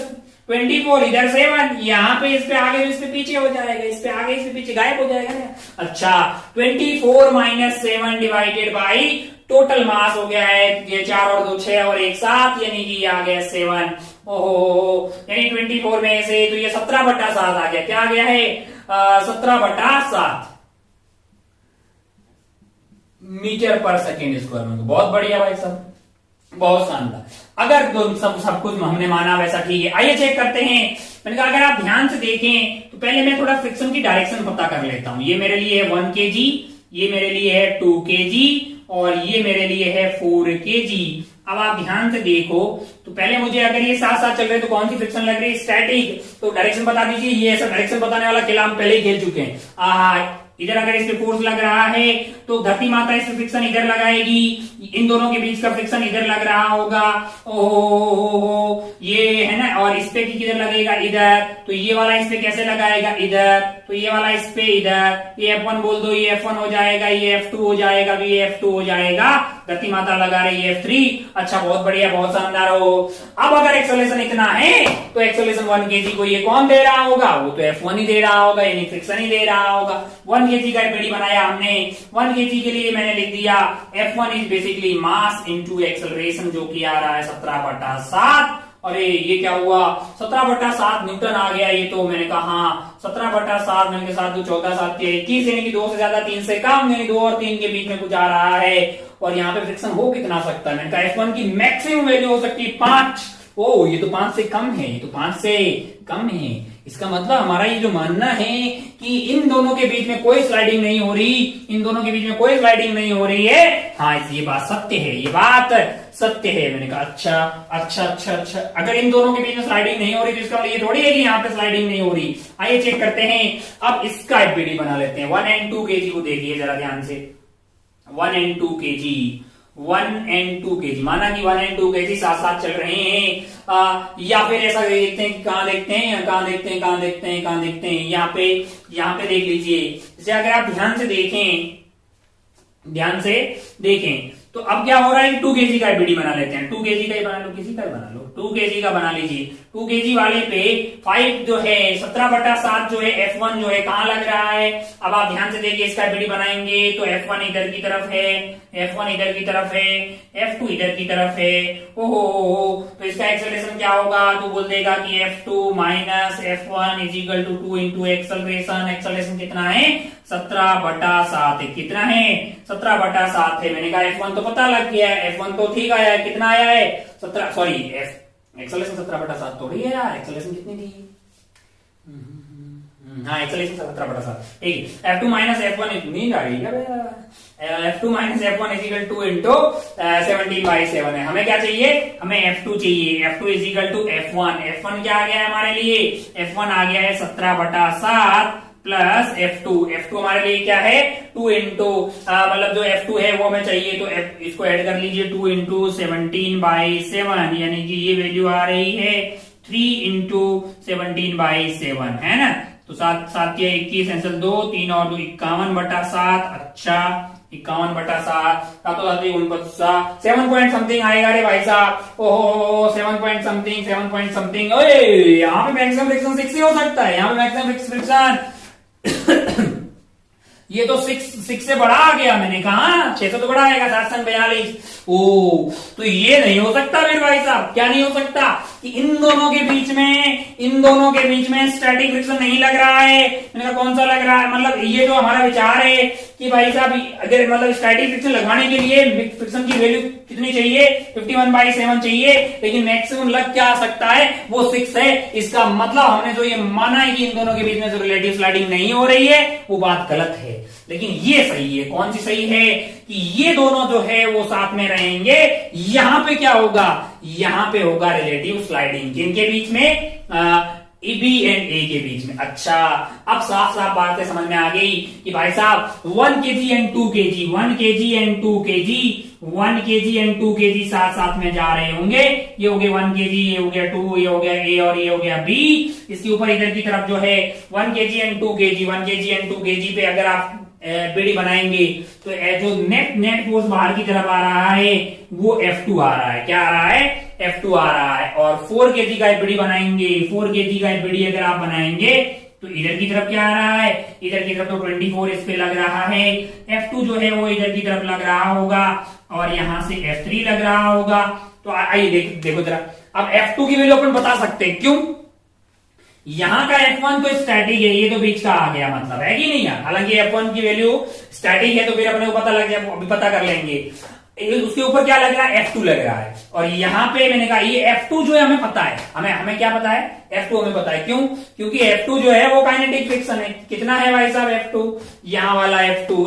24 इधर 7, यहाँ पे इस पे आगे इस पे पीछे हो जाएगा, इस पे आगे इस पे पीछे गायब हो जाएगा ना। अच्छा 24 - 7 डिवाइडेड बाई टोटल मास हो गया है ये 4 और 2 6 और 1 7 यानी कि आ गया 7। ओहो यानी 24 में से तो ये 17/7 आ गया। क्या आ गया है 17/7 मीटर पर सेकेंड स्क्वायर में। बहुत बढ़िया भाई साहब, बहुत शानदार। अगर सब कुछ हमने माना वैसा ठीक है, आइए चेक करते हैं। मैंने कहा अगर आप ध्यान से देखें तो पहले मैं थोड़ा फ्रिक्शन की डायरेक्शन पता कर लेता हूं। ये मेरे लिए है 1 kg, ये मेरे लिए है 2 kg और ये मेरे लिए है 4 kg। अब आप ध्यान से देखो तो पहले मुझे अगर ये साथ साथ चल रहे तो कौन सी फ्रिक्शन लग रही है? स्टैटिक। तो डायरेक्शन बता दीजिए। ये ऐसा डायरेक्शन बताने वाला खेल हम पहले ही खेल चुके हैं। इधर अगर इस पे फोर्स लग रहा है तो धरती माता इस पे फ्रिक्शन इधर लगाएगी, इन दोनों के बीच का फ्रिक्शन इधर लग रहा होगा। ओहो ये है ना, और इस पे किधर लगेगा? इधर। तो ये वाला इस पे कैसे लगाएगा? इधर। तो ये वाला इस पे इधर। ये F1 बोल दो, ये F1 हो जाएगा, ये F2 हो जाएगा, ये F2 हो जाएगा। धरती माता लगा रही है F3। अच्छा बहुत बढ़िया, बहुत शानदार हो। अब अगर एक्सेलरेशन इतना है तो एक्सेलरेशन 1 kg को ये कौन दे रहा होगा? वो तो F1 ही दे रहा होगा, यानी फ्रिक्शन ही दे रहा होगा। 1 kg का एपीडी बनाया हमने। 1 kg के लिए मैंने लिख दिया F1 is basically mass into acceleration, जो कि आ रहा है 17/7। अरे ये क्या हुआ 17/7 न्यूटन आ गया। ये तो मैंने कहा हाँ 17/7 मैंने के साथ 2 14 7 21 यानी कि 2 से ज्यादा 3 से कम, यानी 2 और 3 के बीच में कुछ आ रहा है। और यहाँ पे फ्रिक्शन हो कितना सकता है? मैंने कहा F1 की मैक्सिमम वैल्यू हो सकती है 5। ओ ये तो 5 से कम है, ये तो 5 से कम है। इसका मतलब हमारा ये जो मानना है कि इन दोनों के बीच में कोई स्लाइडिंग नहीं हो रही, इन दोनों के बीच में कोई स्लाइडिंग नहीं हो रही है। हाँ ये बात सत्य है, ये बात सत्य है। मैंने कहा अच्छा अच्छा अच्छा अच्छा, अगर इन दोनों के बीच में स्लाइडिंग नहीं हो रही तो इसका मतलब ये थोड़ी है कि यहाँ पे स्लाइडिंग नहीं हो रही। आइए चेक करते हैं। अब इसका एपीडी बना लेते हैं। 1 and 2 kg को देखिए जरा ध्यान से। 1 and 2 kg, 1 and 2 kg, माना कि 1 and 2 kg साथ साथ चल रहे हैं। या फिर ऐसा देखते हैं कि कहां देखते हैं, कहां देखते हैं, कहां देखते हैं, कहां देखते हैं, यहाँ पे देख लीजिए। जैसे अगर आप ध्यान से देखें तो अब क्या हो रहा है 2 kg का एपीडी बना लेते हैं। 2 kg का ही बना लो, किसी का ही बना लो, 2 kg का बना लीजिए। 2 kg वाले पे 5 जो है 17/7 जो है F1 जो है कहां लग रहा है? अब आप ध्यान से देखिए, इसका एपीडी बनाएंगे तो F1 इधर की तरफ है, F1 इधर की तरफ है, F2 इधर की तरफ है। ओहो तो इसका एक्सेलरेशन क्या होगा? तो बोल देगा कि F2 - F1 = 2 into acceleration. Acceleration कितना है? 17/7 है। कितना है? 17/7 है। मैंने कहा F1 तो पता लग गया है, F1 तो ठीक आया है। कितना आया है? 17, सॉरी एक्सेलरेशन 17/7 थोड़ी है यार। एक्सेलरेशन कितनी थी? हाँ एक्सेलरेशन 17/7 ठीक है। F2 माइनस F1 नींद आ रही है क्या भैया? F2 minus F1 is equal two into 17/7 है। हमें क्या चाहिए? हमें F2 चाहिए। F2 is equal to F1। F1 क्या आ गया है हमारे लिए? F1 आ गया है 17/7 प्लस F2। F2 हमारे लिए क्या है? 2 इंटू मतलब जो F2 है वो हमें चाहिए तो इसको ऐड कर लीजिए 2 इंटू 17/7 यानी कि ये वैल्यू आ रही है 3 इंटू 17/7 है ना। तो 7 या 21 आंसर 2 3 और 2 51/7। अच्छा 51/7 7 पॉइंट समथिंग आएगा रे भाई साहब। ओहो 7 पॉइंट समथिंग। ओए यहाँ पे मैक्सिमम फ्रिक्शन 6 ही हो सकता है। यहाँ पे मैक्सिमम फ्रिक्शन ये तो 6 से बड़ा आ गया। मैंने कहा 6 से तो बड़ा आएगा 742। ओ तो ये नहीं हो सकता मेरे भाई साहब। क्या नहीं हो सकता? कि इन दोनों के बीच में स्टैटिक फ्रिक्शन नहीं लग रहा है। मैंने कहा कौन सा लग रहा है? मतलब ये जो हमारा विचार है कि भाई साहब अगर मतलब स्टैटिक फ्रिक्शन लगाने के लिए फ्रिक्शन की वैल्यू कितनी चाहिए? 51/7 चाहिए। लेकिन मैक्सिमम लग क्या सकता है? वो 6 है। इसका मतलब हमने जो ये माना है कि इन दोनों के बीच में जो रिलेटिव स्लाइडिंग नहीं हो रही है वो बात गलत है। लेकिन ये सही है। कौन सी सही है? कि ये दोनों जो है वो साथ में रहेंगे। यहां पे क्या होगा? यहां पे होगा रिलेटिव स्लाइडिंग। किनके बीच में? बी एंड ए के बीच में। अच्छा अब साफ साफ बातें समझ में आ गई कि भाई साहब 1 kg and 2 kg 1 kg and 2 kg 1 kg and 2 kg साथ साथ में जा रहे होंगे। ये हो गया 1 kg, ये हो गया 2, ये हो गया ए और ये हो गया बी। इसके ऊपर इधर की तरफ जो है 1 kg and 2 kg 1 kg and 2 kg पे अगर आप बीडी बनाएंगे तो जो नेट फोर्स बाहर की तरफ आ रहा है वो F2 आ रहा है। क्या आ रहा है? F2 आ रहा है। और 4 kg का बीडी बनाएंगे 4 kg का बीडी अगर आप बनाएंगे तो इधर की तरफ क्या आ रहा है? इधर की तरफ तो 24 इस पे लग रहा है। F2 जो है वो इधर की तरफ लग रहा होगा और यहां से F3 लग रहा होगा। तो आइए देखो जरा। अब F2 की वैल्यू अपन बता सकते हैं। क्यों? यहां का F1 तो स्टैटिक है। ये तो बीच का आ गया मतलब है कि नहीं यार। हालांकि F1 की वैल्यू स्टैटिक है तो फिर अपने को पता लग गया, अभी पता कर लेंगे। उसके ऊपर क्या लग रहा है? F2 लग रहा है। और यहाँ पे मैंने कहा ये F2 जो है हमें पता है। हमें क्या पता है? F2 हमें पता है। क्यों? क्योंकि F2 जो है वो काइनेटिक फ्रिक्शन है। कितना है भाई साहब F2? यहाँ वाला F2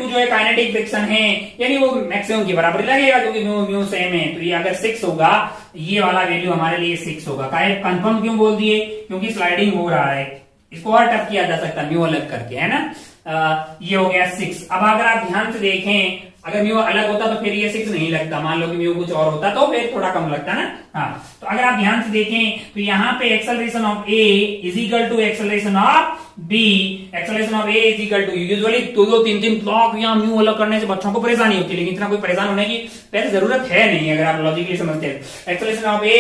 जो है काइनेटिक फ्रिक्शन है। यानी वो मैक्सिमम की बराबर लगेगा क्योंकि म्यू सेम है। तो ये अगर 6 होगा ये वाला वैल्यू हमारे लिए 6 होगा। कंफर्म क्यों बोल दिए? क्योंकि स्लाइडिंग हो रहा है। इसको और टफ किया जा सकता है म्यू अलग करके, है ना। ये हो गया 6। अब अगर आप ध्यान से देखें अगर म्यू अलग होता तो फिर ये 6 नहीं लगता। मान लो कि म्यू कुछ और होता तो फिर थोड़ा कम लगता ना। हाँ तो अगर आप ध्यान से देखें तो यहाँ पे acceleration of A is equal to acceleration of B. Acceleration of A is equal to usually 2 3 block या म्यू अलग करने से बच्चों को परेशानी होती है। लेकिन इतना कोई परेशान होने की वैसे जरूरत है नहीं अगर आप लॉजिकली समझते हैं। Acceleration of A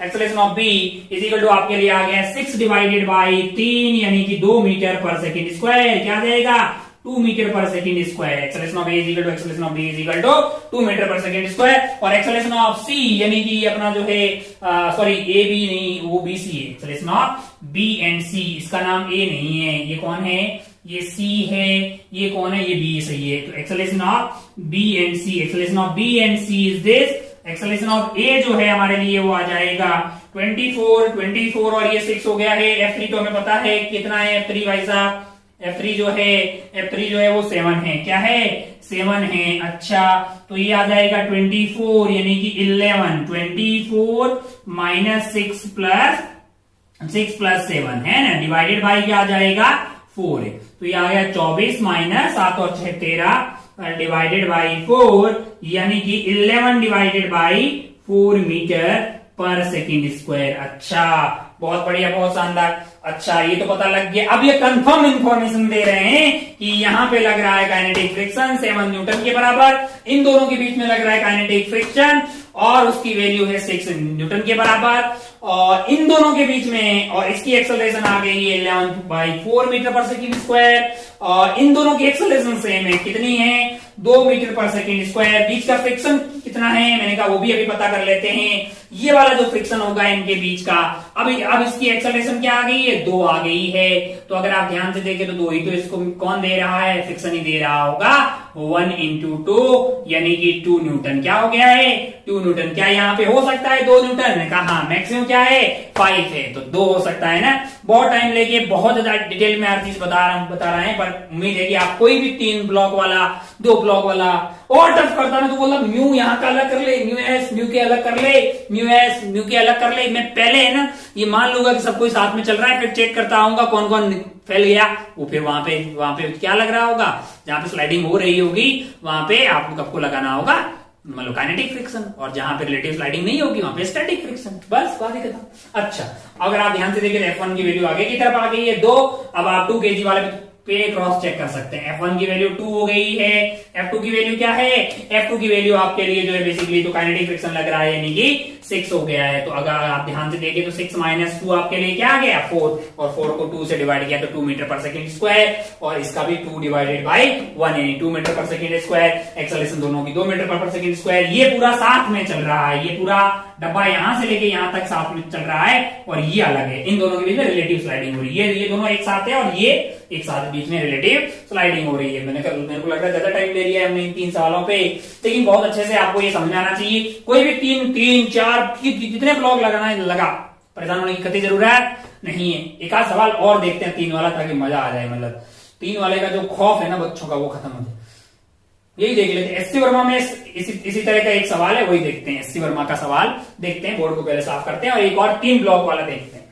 acceleration of B is equal to आपके लिए आ गया 6 डिवाइडेड बाई 3 यानी कि 2 मीटर पर सेकेंड स्क्वायर। क्या जाएगा? 2 metre per second square. Acceleration of A is equal to acceleration of B is equal to 2 metre per second square. और acceleration of C यानी कि अपना जो है सॉरी ए बी नहीं वो बी सी है। एक्सेलरेशन ऑफ बी एंड सी, इसका नाम ए नहीं है। ये कौन है? ये सी है। ये कौन है? ये बी सही है। तो acceleration of B and C, acceleration of B and C is this. Acceleration of A जो है हमारे लिए वो आ जाएगा 24 और ये 6 हो गया है। F3 तो हमें पता है कितना है F3 भाई साहब। F3 जो है वो 7 है। क्या है? 7 है। अच्छा तो ये आ जाएगा 24 यानी कि 11 24 माइनस 6 प्लस 7 है ना। डिवाइडेड बाई क्या आ जाएगा? 4 है। तो ये आ गया 24 माइनस 7 और 6 13 डिवाइडेड बाई 4 यानी कि 11 divided by 4 metre per second square. अच्छा बहुत बढ़िया, बहुत शानदार। अच्छा ये तो पता लग गया। अब ये कंफर्म इंफॉर्मेशन दे रहे हैं कि यहाँ पे लग रहा है काइनेटिक फ्रिक्शन 7 न्यूटन के बराबर। इन दोनों के बीच में लग रहा है काइनेटिक फ्रिक्शन और उसकी वैल्यू है 6 न्यूटन के बराबर। और इन दोनों के बीच में और इसकी एक्सेलरेशन आ गई है 11/4 मीटर पर सेकेंड स्क्वायर। और इन दोनों की एक्सेलरेशन सेम है। कितनी है? 2 मीटर पर सेकेंड स्क्वायर। बीच का फ्रिक्शन कितना है? मैंने कहा वो भी अभी पता कर लेते हैं। ये वाला जो फ्रिक्शन होगा इनके बीच का, अब इसकी एक्सेलरेशन क्या आ गई है? 2 आ गई है। तो अगर आप ध्यान से देखें तो 2 ही तो इसको कौन दे रहा है? फ्रिक्शन ही दे रहा होगा। 1 into 2 यानी कि 2 न्यूटन। क्या हो गया है? 2 न्यूटन। क्या यहाँ पे हो सकता है 2 न्यूटन? कहा मैक्सिमम क्या है? 5 है तो 2 हो सकता है ना। बहुत टाइम लेके बहुत ज्यादा डिटेल में हर चीज बता रहे हैं, पर उम्मीद है कि आप कोई भी 3 ब्लॉक वाला 2 ब्लॉक वाला और टफ करता ना तो बोला म्यू यहाँ का अलग कर ले, म्यू एस म्यू के अलग कर ले, म्यू एस म्यू के अलग कर ले। मैं पहले है ना ये मान लूंगा कि सब कोई साथ में चल रहा है, फिर चेक करता आऊंगा कौन कौन फैल गया, वो फिर वहां पे क्या लग रहा होगा, जहां पे स्लाइडिंग हो रही होगी वहां पे आपको लगाना होगा मतलब काइनेटिक फ्रिक्शन, और जहां पे रिलेटिव स्लाइडिंग नहीं होगी वहां पे स्टैटिक फ्रिक्शन। बस बात ही खत्म। अच्छा, अगर आप ध्यान से देखें F1 की वैल्यू आगे की तरफ आ गई है 2। अब आप 2 kg वाले पे क्रॉस चेक कर सकते हैं। F1 की वैल्यू 2 हो गई है, F2 की वैल्यू क्या है, F2 की वैल्यू आपके लिए जो है बेसिकली तो काइनेटिक फ्रिक्शन लग रहा है यानी कि 6 हो गया है। तो अगर आप ध्यान से देखें तो 6 - 2 आपके लिए क्या आ गया 4, और 4 को 2 से डिवाइड किया तो 2 मीटर पर सेकेंड स्क्वायर, और इसका भी 2 डिवाइडेड बाई 1 यानी 2 metre per second square. Acceleration दोनों की 2 मीटर पर सेकेंड स्क्वायर। ये पूरा साथ में चल रहा है, ये पूरा डब्बा यहां से लेके यहां तक साथ में चल रहा है, और ये अलग है। इन दोनों के बीच में रिलेटिव स्लाइडिंग हो रही है, ये दोनों एक साथ है और ये एक साथ बीच में रिलेटिव स्लाइडिंग हो रही है। मेरे को लग रहा है ज्यादा टाइम ले लिया है हमने इन 3 सवालों पे, लेकिन बहुत अच्छे से आपको ये समझ आना चाहिए। कोई भी 3 4 जितने ब्लॉक लगाना है लगा, परेशान होने की कतई जरूरत नहीं है। एक आध सवाल और देखते हैं 3 वाला, ताकि मजा आ जाए। मतलब 3 वाले का जो खौफ है ना बच्चों का वो खत्म हो जाए। यही देख लेते हैं। एससी वर्मा में इसी तरह का एक सवाल है, वही देखते हैं। एससी वर्मा का सवाल देखते हैं, बोर्ड को पहले साफ करते हैं, और एक और 3 ब्लॉक वाला देखते हैं।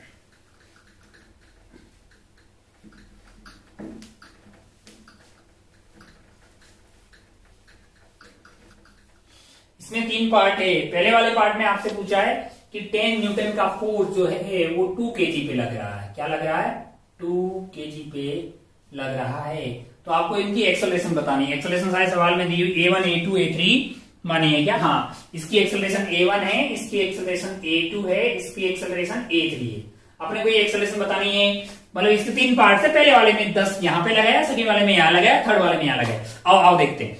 इसमें 3 पार्ट है। पहले वाले पार्ट में आपसे पूछा है कि 10 न्यूटन का फोर्स जो है वो 2 kg पे लग रहा है। क्या लग रहा है 2 kg पे लग रहा है। तो आपको इनकी एक्सेलरेशन बतानी है। एक्सेलरेशन सारे सवाल में दी हुई A1 A2 A3 मानी है क्या? हाँ, इसकी एक्सेलरेशन A1 है, इसकी एक्सेलरेशन A2 है, इसकी एक्सेलरेशन A3 है। अपने को ये एक्सेलरेशन बतानी है। मतलब इसके 3 पार्ट से पहले वाले में 10 यहाँ पे लगाया, सेकंड वाले में यहाँ लगाया, थर्ड वाले में यहाँ लगाया। आओ देखते हैं,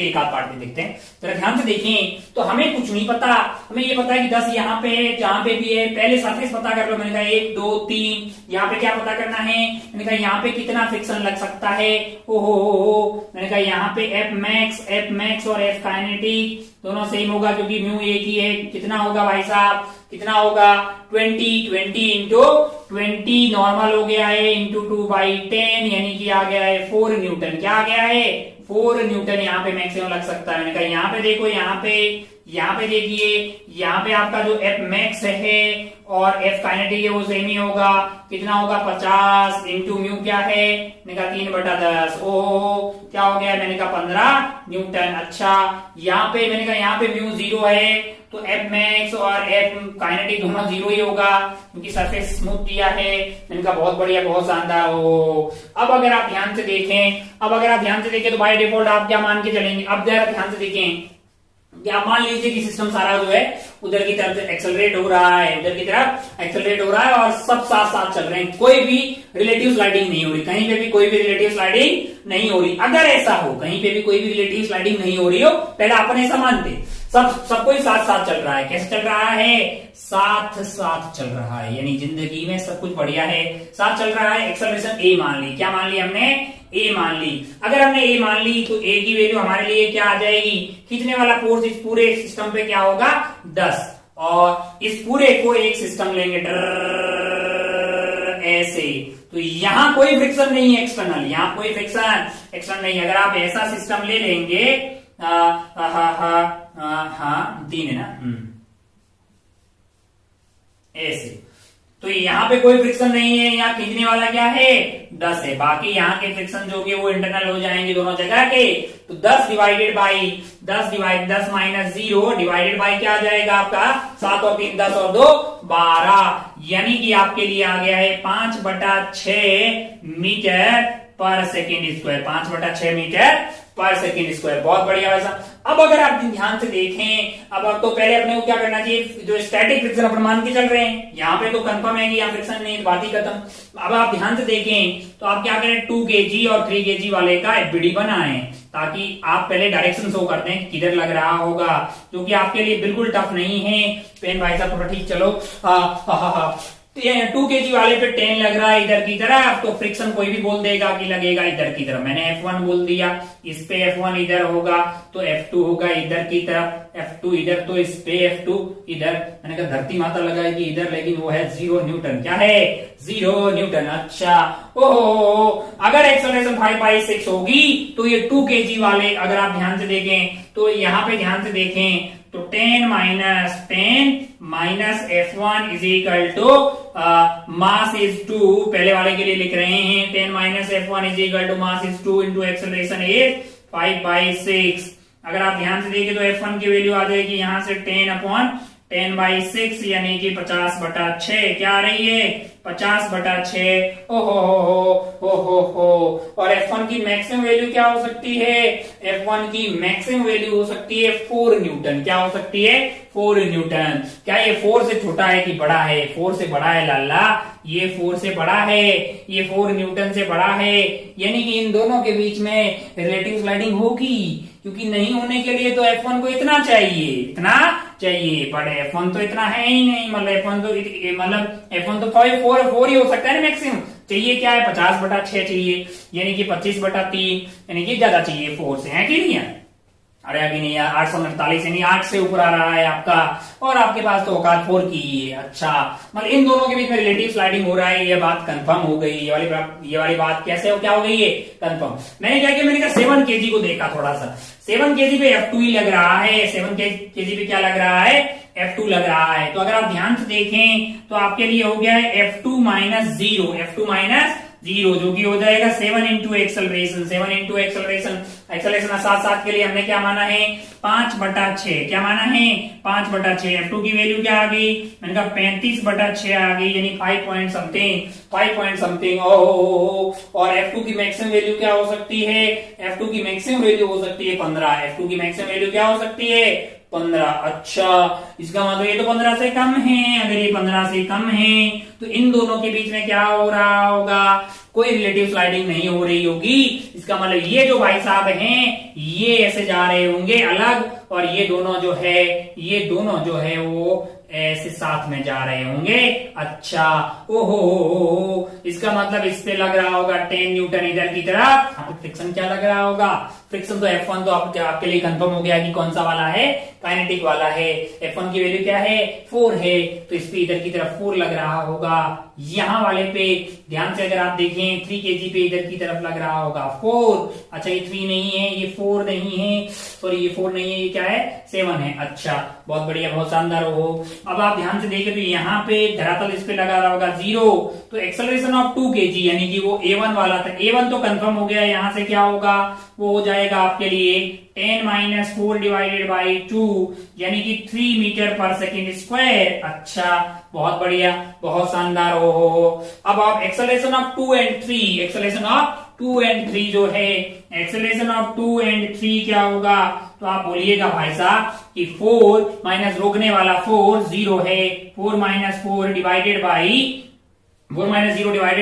एक आध पार्ट में देखते हैं। जरा ध्यान से देखें। तो हमें कुछ नहीं पता, हमें ये पता है कि 10 यहाँ पे है, जहां पे भी है। पहले सरफेस पता कर लो। मैंने कहा 1 2 3। यहाँ पे क्या पता करना है? मैंने कहा यहाँ पे कितना फ्रिक्शन लग सकता है। ओहो, मैंने कहा यहाँ पे F मैक्स और F काइनेटिक दोनों सेम होगा, क्योंकि म्यू एक ही है। कितना होगा भाई साहब, कितना होगा 20 इंटू 20 नॉर्मल हो गया है, इंटू 2/10 यानी कि आ गया है 4 न्यूटन। क्या आ गया है 4 न्यूटन। यहाँ पे मैक्सिमम लग सकता है। मैंने कहा यहाँ पे देखो, यहाँ पे देखिए, यहाँ पे आपका जो F मैक्स है और F काइनेटिक है वो सेम ही होगा। कितना होगा 50 इंटू म्यू क्या है, मैंने कहा 3/10। ओहो, क्या हो गया? मैंने कहा 15 न्यूटन। अच्छा, यहाँ पे मैंने कहा यहाँ पे म्यू 0 है, तो F मैक्स और F काइनेटिक दोनों 0 ही होगा, क्योंकि सरफेस स्मूथ दिया है। मैंने कहा बहुत बढ़िया, बहुत शानदार। हो, अब अगर आप ध्यान से देखें तो बाय डिफॉल्ट आप क्या मान के चलेंगे? अब जरा ध्यान से देखें, क्या मान लीजिए कि सिस्टम सारा जो है उधर की तरफ एक्सेलरेट हो रहा है, और सब साथ साथ चल रहे हैं। कोई भी रिलेटिव स्लाइडिंग नहीं हो रही, कहीं पे भी कोई भी रिलेटिव स्लाइडिंग नहीं हो रही। अगर ऐसा हो, कहीं पे भी कोई भी रिलेटिव स्लाइडिंग नहीं हो रही हो, पहले अपन ऐसा मानते सब कोई साथ साथ चल रहा है। कैसे चल रहा है? साथ साथ चल रहा है, यानी जिंदगी में सब कुछ बढ़िया है, साथ चल रहा है। एक्सेलरेशन A मान ली। क्या मान ली हमने? A मान ली। अगर हमने A मान ली तो A की वैल्यू हमारे लिए क्या आ जाएगी? खींचने वाला फोर्स इस पूरे सिस्टम पे क्या होगा 10, और इस पूरे को एक सिस्टम लेंगे ऐसे। तो यहां कोई फ्रिक्शन नहीं है एक्सटर्नल, यहां कोई फ्रिक्शन एक्सटर्नल नहीं। अगर आप ऐसा सिस्टम ले लेंगे, हाँ 3 है ना, ऐसे, तो यहाँ पे कोई फ्रिक्शन नहीं है। यहाँ खींचने वाला क्या है 10 है, बाकी यहाँ के फ्रिक्शन जो कि वो इंटरनल हो जाएंगे दोनों जगह के। तो 10 divided by 10 minus 0 divided by क्या आ जाएगा आपका 7 और 3 10 और 2 12, यानी कि आपके लिए आ गया है 5/6 metre per second square. 5/6 metre per second square. बहुत बढ़िया वैसा। अब अगर आप ध्यान से देखें, अब तो पहले अपने को क्या करना चाहिए, जो स्टैटिक फ्रिक्शन अपन मान के चल रहे हैं, यहाँ पे तो कंफर्म है कि यहाँ फ्रिक्शन नहीं, बात ही खत्म। अब आप ध्यान से देखें तो आप क्या करें, 2 kg और 3 kg वाले का एफबीडी बनाएं, ताकि आप पहले डायरेक्शन शो करते हैं किधर लग रहा होगा, जो कि आपके लिए बिल्कुल टफ नहीं है। पेन भाई साहब थोड़ा ठीक चलो। 2 kg वाले पे 10 लग रहा है इधर की तरफ, तो फ्रिक्शन कोई भी बोल देगा कि लगेगा इधर की तरफ। मैंने F1 बोल दिया, इस पे F1 इधर होगा तो F2 होगा इधर की तरफ, F2 इधर, तो इस पे F2 इधर। मैंने कहा धरती माता लगाएगी इधर, लेकिन वो है 0 न्यूटन। क्या है? 0 न्यूटन। अच्छा, ओहो, अगर एक्सेलरेशन 5/6 होगी तो ये 2 kg वाले अगर आप ध्यान से देखें तो यहाँ पे ध्यान से देखें तो 10 minus F1 is equal to mass is 2, पहले वाले के लिए लिख रहे हैं 10 minus F1 is equal to mass is 2 into acceleration is 5/6। अगर आप ध्यान से देखें तो F1 की वैल्यू आ जाएगी यहां से 10/6 यानी कि 50/6। क्या आ रही है? 50/6। ओहो। और F1 की मैक्सिमम वैल्यू क्या हो सकती है? F1 की मैक्सिमम वैल्यू हो सकती है 4 न्यूटन। क्या हो सकती है? 4 न्यूटन। क्या ये 4 से छोटा है कि बड़ा है? 4 से बड़ा है लाला, ये 4 से बड़ा है, ये 4 न्यूटन से बड़ा है, यानी कि इन दोनों के बीच में रिलेटिव स्लाइडिंग होगी, क्योंकि नहीं होने के लिए तो F1 को इतना चाहिए, बट F1 तो इतना है ही नहीं। मतलब F1 तो 4 ही हो सकता है ना मैक्सिमम। चाहिए क्या है? 50/6 चाहिए, यानी कि 25/3, यानी कि ज्यादा चाहिए 4 से, है कि नहीं है? अरे अभी नहीं यार, 848 यानी 8 से ऊपर आ रहा है आपका, और आपके पास तो औकात 4 की है। अच्छा, मतलब इन दोनों के बीच में रिलेटिव स्लाइडिंग हो रहा है, ये बात कंफर्म हो गई। ये वाली बात कैसे क्या हो गई है? कंफर्म। मैंने क्या किया, मैंने कहा 7 kg को देखा थोड़ा सा। 7 kg पे F2 ही लग रहा है, 7 kg पे क्या लग रहा है? F2 लग रहा है। तो अगर आप ध्यान से देखें तो आपके लिए हो गया है F2 माइनस 0, जो कि हो जाएगा 7 इंटू एक्सेलरेशन। एक्सेलरेशन साथ के लिए हमने क्या माना है? 5/6। क्या माना है? 5/6। F2 की वैल्यू क्या आ गई? मैंने कहा 35/6 आ गई, यानी 5 पॉइंट समथिंग। और F2 की मैक्सिमम वैल्यू क्या हो सकती है? F2 की मैक्सिमम वैल्यू हो सकती है 15। F2 की मैक्सिमम वैल्यू क्या हो सकती है? 15। अच्छा, इसका मतलब ये तो 15 से कम है। अगर ये 15 से कम है तो इन दोनों के बीच में क्या हो रहा होगा? कोई रिलेटिव स्लाइडिंग नहीं हो रही होगी। इसका मतलब ये जो भाई साहब हैं ये ऐसे जा रहे होंगे अलग, और ये दोनों जो है वो ऐसे साथ में जा रहे होंगे। अच्छा, ओहो, इसका मतलब इस पे लग रहा होगा 10 न्यूटन इधर की तरफ। फ्रिक्शन क्या लग रहा होगा? फ्रिक्शन तो F1 तो आपके लिए कंफर्म हो गया कि कौन सा वाला है? काइनेटिक वाला है। F1 की वैल्यू क्या है? 4 है, तो इस पे इधर की तरफ 4 लग रहा होगा। यहाँ वाले पे ध्यान से अगर आप देखें 3 kg पे इधर की तरफ लग रहा होगा 4। अच्छा, ये 3 नहीं है, ये 4 नहीं है, सॉरी ये 4 नहीं है, ये क्या है? 7 है। अच्छा, बहुत बढ़िया, बहुत शानदार हो। अब आप ध्यान से देखें तो यहाँ पे धरातल इस पे लगा रहा होगा 0, तो एक्सेलरेशन ऑफ 2 kg यानी कि वो A1 वाला था। A1 तो कंफर्म हो गया। यहाँ से क्या होगा? वो हो जाएगा आपके लिए 10 माइनस 4 डिवाइडेड बाई 2, यानी कि 3 मीटर पर सेकेंड स्क्वायर। अच्छा, बहुत बढ़िया, बहुत शानदार हो। अब आप एक्सेलरेशन ऑफ 2 and 3 जो है, एक्सेलरेशन ऑफ 2 and 3 क्या होगा? तो आप बोलिएगा भाई साहब कि 4 माइनस रोकने वाला 4 0 है, 4 माइनस 4 डिवाइडेड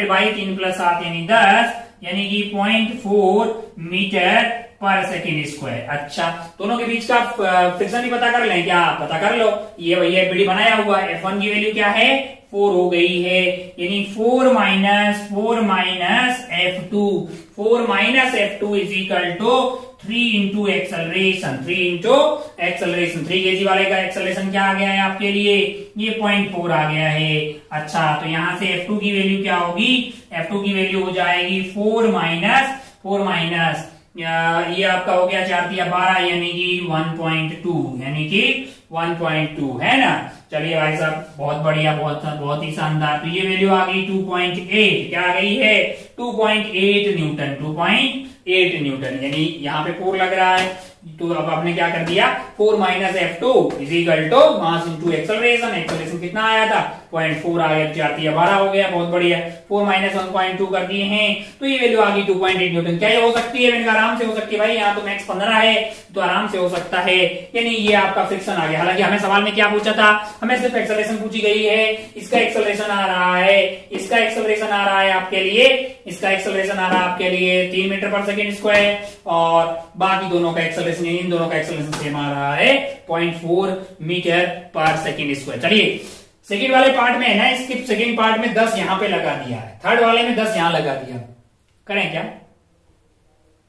बाई 3 प्लस 7 यानी 10, यानी कि 0.4 मीटर पर सेकेंड स्क्वायर। अच्छा, दोनों के बीच का फ्रिक्शन भी पता कर लें क्या? पता कर लो। ये भैया बीडी बनाया हुआ है। F1 की वैल्यू क्या है? 4 हो गई है, यानी 4 minus F2 is equal to 3 into acceleration. 3 kg वाले का एक्सेलरेशन क्या आ गया है आपके लिए? ये 0.4 आ गया है। अच्छा, तो यहां से F2 की वैल्यू क्या होगी? F2 की वैल्यू हो जाएगी 4 माइनस ये आपका हो गया 4 × 12 यानी कि 1.2 है ना। चलिए भाई साहब, बहुत बढ़िया, बहुत ही शानदार। तो ये वैल्यू आ गई 2.8। क्या आ गई है? 2.8 न्यूटन, यानी यहाँ पे 4 लग रहा है। तो अब आपने क्या कर दिया? 4 minus F2 is equal to mass into acceleration कितना आया था? 0.4 आ गया, 4 × 12 हो गया। बहुत बढ़िया, 4 माइनस 1.2 कर दिए हैं, तो ये वैल्यू आ गई 2.8 न्यूटन। क्या ये हो सकती है? मैंने कहा आराम से हो सकती है भाई, यहाँ तो मैक्स 15 है, तो आराम से हो सकता है। यानी ये आपका फ्रिक्शन आ गया। हालांकि हमें सवाल में क्या पूछा था? हमें सिर्फ एक्सेलरेशन पूछी गई है। इसका एक्सेलरेशन आ रहा है, इसका एक्सेलरेशन आ रहा है आपके लिए, इसका एक्सेलरेशन आ रहा है आपके लिए 3 मीटर पर सेकेंड स्क्वायर, और बाकी दोनों का एक्सेलरेशन, इन दोनों का एक्सेलरेशन सेम आ रहा है 0.4 मीटर पर सेकेंड स्क्वायर। चलिए सेकंड वाले पार्ट में है ना, इसके सेकंड पार्ट में 10 यहां पे लगा दिया है, थर्ड वाले में 10 यहां लगा दिया। करें क्या?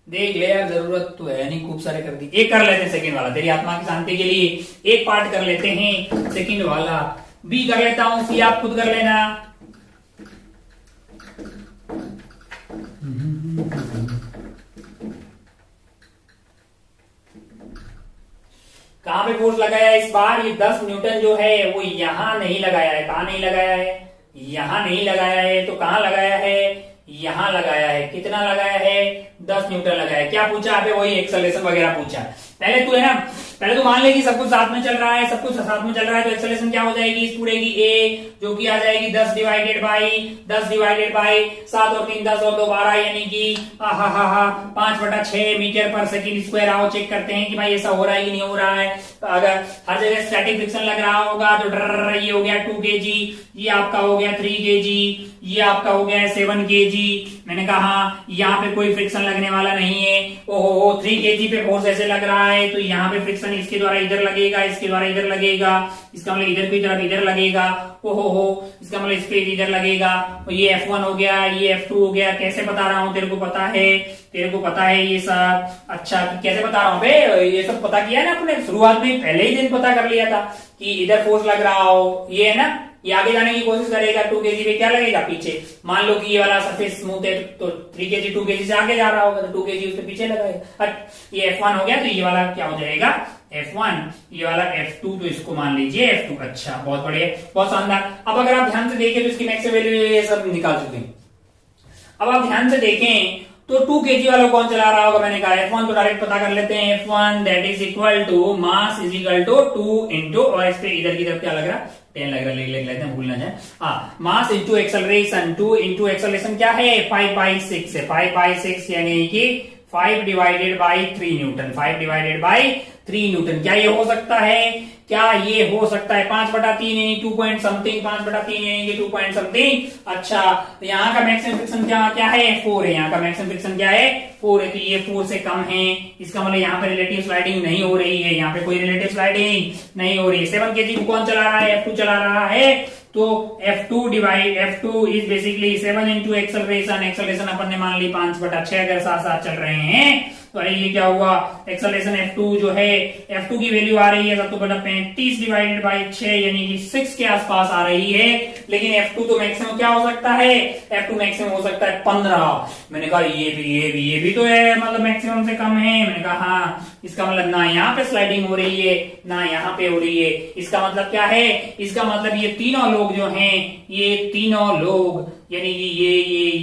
देख ले यार, जरूरत तो है नहीं, खूब सारे कर दी। एक कर लेते हैं सेकंड वाला, तेरी आत्मा की शांति के लिए एक पार्ट कर लेते हैं सेकंड वाला। बी कर लेता हूं, सी आप खुद कर लेना। कहां पे फोर्स लगाया है इस बार? ये 10 न्यूटन जो है वो यहां नहीं लगाया है। कहां नहीं लगाया है? यहां नहीं लगाया है, तो कहां लगाया है? यहां लगाया है। कितना लगाया है? 10 न्यूटन लगाया है। क्या पूछा? अबे वही एक्सेलरेशन वगैरह पूछा। पहले तू है ना, पहले तो मान ले कि सब कुछ साथ में चल रहा है, सब कुछ साथ में चल रहा है, तो एक्सेलरेशन क्या हो जाएगी इस पूरे की? ए, जो कि आ जाएगी 10 डिवाइडेड बाई 7 और 3 10 और 2 12, यानी कि 5/6 मीटर पर सेकंड स्क्वायर। आओ चेक करते हैं कि भाई ऐसा हो रहा है कि नहीं हो रहा है। तो अगर हर जगह स्टैटिक फ्रिक्शन लग रहा होगा तो डर, ये हो गया 2 kg, ये आपका हो गया 3 kg, ये आपका हो गया 7 kg। मैंने कहा यहाँ पे कोई फ्रिक्शन लगने वाला नहीं है। ओहो, 3 kg पे फोर्स ऐसे लग रहा है, तो यहाँ पे फ्रिक्शन इसके द्वारा इधर लगेगा, इसके द्वारा इधर लगेगा, इसका मतलब इधर की तरफ इधर लगेगा। ओहो, इसका मतलब इस पे इधर लगेगा। और ये F1 हो गया, ये F2 हो गया। कैसे बता रहा हूँ? तेरे को पता है, तेरे को पता है ये सब। अच्छा, कैसे बता रहा हूँ बे? ये सब पता किया ना अपने शुरुआत में, पहले ही दिन पता कर लिया था कि इधर फोर्स लग रहा हो। ये है ना, ये आगे जाने की कोशिश करेगा। 2 kg पे क्या लगेगा? पीछे। मान लो कि ये वाला सरफेस स्मूथ है, तो 3 kg 2 kg से आगे जा रहा होगा, तो 2 kg उसके पीछे लगाएगा। ये F1 हो गया, तो ये वाला क्या हो जाएगा? F1। ये वाला F2, तो इसको मान लीजिए F2। अच्छा, बहुत बढ़िया, बहुत शानदार। अब अगर आप ध्यान से देखें तो इसकी मैक्सिमम वैल्यू ये सब निकाल चुके हैं। अब आप ध्यान से देखें तो 2 kg वाला कौन चला रहा होगा? मैंने कहा F1, तो डायरेक्ट पता कर लेते हैं। F1 that is equal to mass is equal to 2 into, और इस पे इधर की तरफ क्या लग रहा है? 10 लग रहा है, लिख लेते हैं, भूल ना जाए। मास इंटू एक्सेलरेशन, 2 इंटू एक्सेलरेशन क्या है? 5/6 है। 5/6 यानी कि 5 divided by 3 Newton. 5 divided by 3 Newton. क्या ये हो सकता है? क्या ये हो सकता है? 5/3 यानी 2 पॉइंट समथिंग, 5/3 यानी कि 2 पॉइंट समथिंग। अच्छा, तो यहाँ का मैक्सिमम फ्रिक्शन क्या है? 4 है। यहाँ का मैक्सिमम फ्रिक्शन क्या है? 4 है, तो ये 4 से कम है। इसका मतलब यहाँ पे रिलेटिव स्लाइडिंग नहीं हो रही है, यहाँ पे कोई रिलेटिव स्लाइडिंग नहीं हो रही है। 7 kg को कौन चला रहा है? F2 चला रहा है। तो F2 is basically 7 into acceleration. Acceleration अपन ने मान ली 5/6 अगर साथ साथ चल रहे हैं, तो ये क्या हुआ? एक्सेलरेशन F2 जो है, F2 की वैल्यू आ रही है 7/35 डिवाइडेड बाई 6, यानी कि 6 के आसपास आ रही है। लेकिन F2 तो मैक्सिमम क्या हो सकता है? F2 मैक्सिमम हो सकता है 15। मैंने कहा ये भी तो है, मतलब मैक्सिमम से कम है। मैंने कहा हाँ, इसका मतलब ना यहाँ पे स्लाइडिंग हो रही है, ना यहाँ पे हो रही है। इसका मतलब क्या है? इसका मतलब ये तीनों लोग जो हैं, ये तीनों लोग यानी कि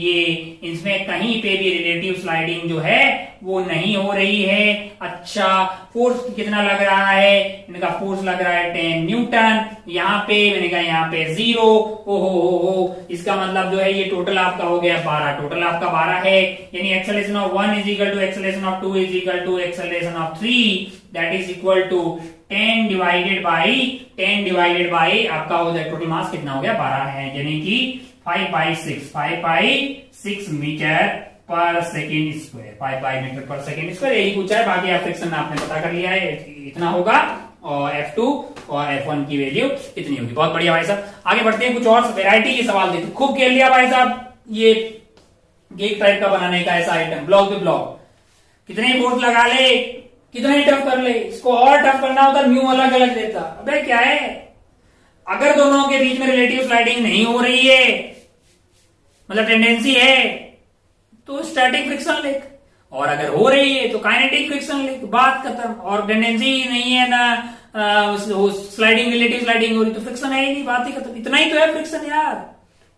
ये इसमें कहीं पे भी रिलेटिव स्लाइडिंग जो है वो नहीं हो रही है। अच्छा, फोर्स कितना लग रहा है? मैंने कहा फोर्स लग रहा है 10 न्यूटन। यहाँ पे मैंने कहा यहाँ पे 0। ओहो, इसका मतलब जो है ये टोटल आपका हो गया 12। टोटल आपका 12 है, यानी acceleration of 1 is equal to acceleration of 2 is equal to acceleration of 3, that is equal to 10 divided by आपका हो जाए टोटल मास कितना हो गया? 12 है, यानी कि 5/6 metre per second square. 5 metre per second square, यही पूछा है। बाकी आप फ्रिक्शन आपने पता कर लिया है, इतना होगा। और F2 और F1 की वैल्यू इतनी होगी। बहुत बढ़िया भाई साहब, आगे बढ़ते हैं। कुछ और वैरायटी के सवाल देखते। खूब खेल लिया भाई साहब ये गेट टाइप का बनाने का ऐसा आइटम, ब्लॉक टू ब्लॉक। कितने फोर्स लगा ले, कितना ही टफ कर ले, इसको और टफ करना होता म्यू अलग अलग देता। अबे क्या है, अगर दोनों के बीच में रिलेटिव स्लाइडिंग नहीं हो रही है, मतलब टेंडेंसी है, तो स्टैटिक फ्रिक्शन लिख, और अगर हो रही है तो काइनेटिक फ्रिक्शन लिख, बात खत्म। और टेंडेंसी नहीं है ना स्लाइडिंग, रिलेटिव स्लाइडिंग हो रही तो फ्रिक्शन है ही नहीं, बात ही खत्म। इतना ही तो है फ्रिक्शन यार,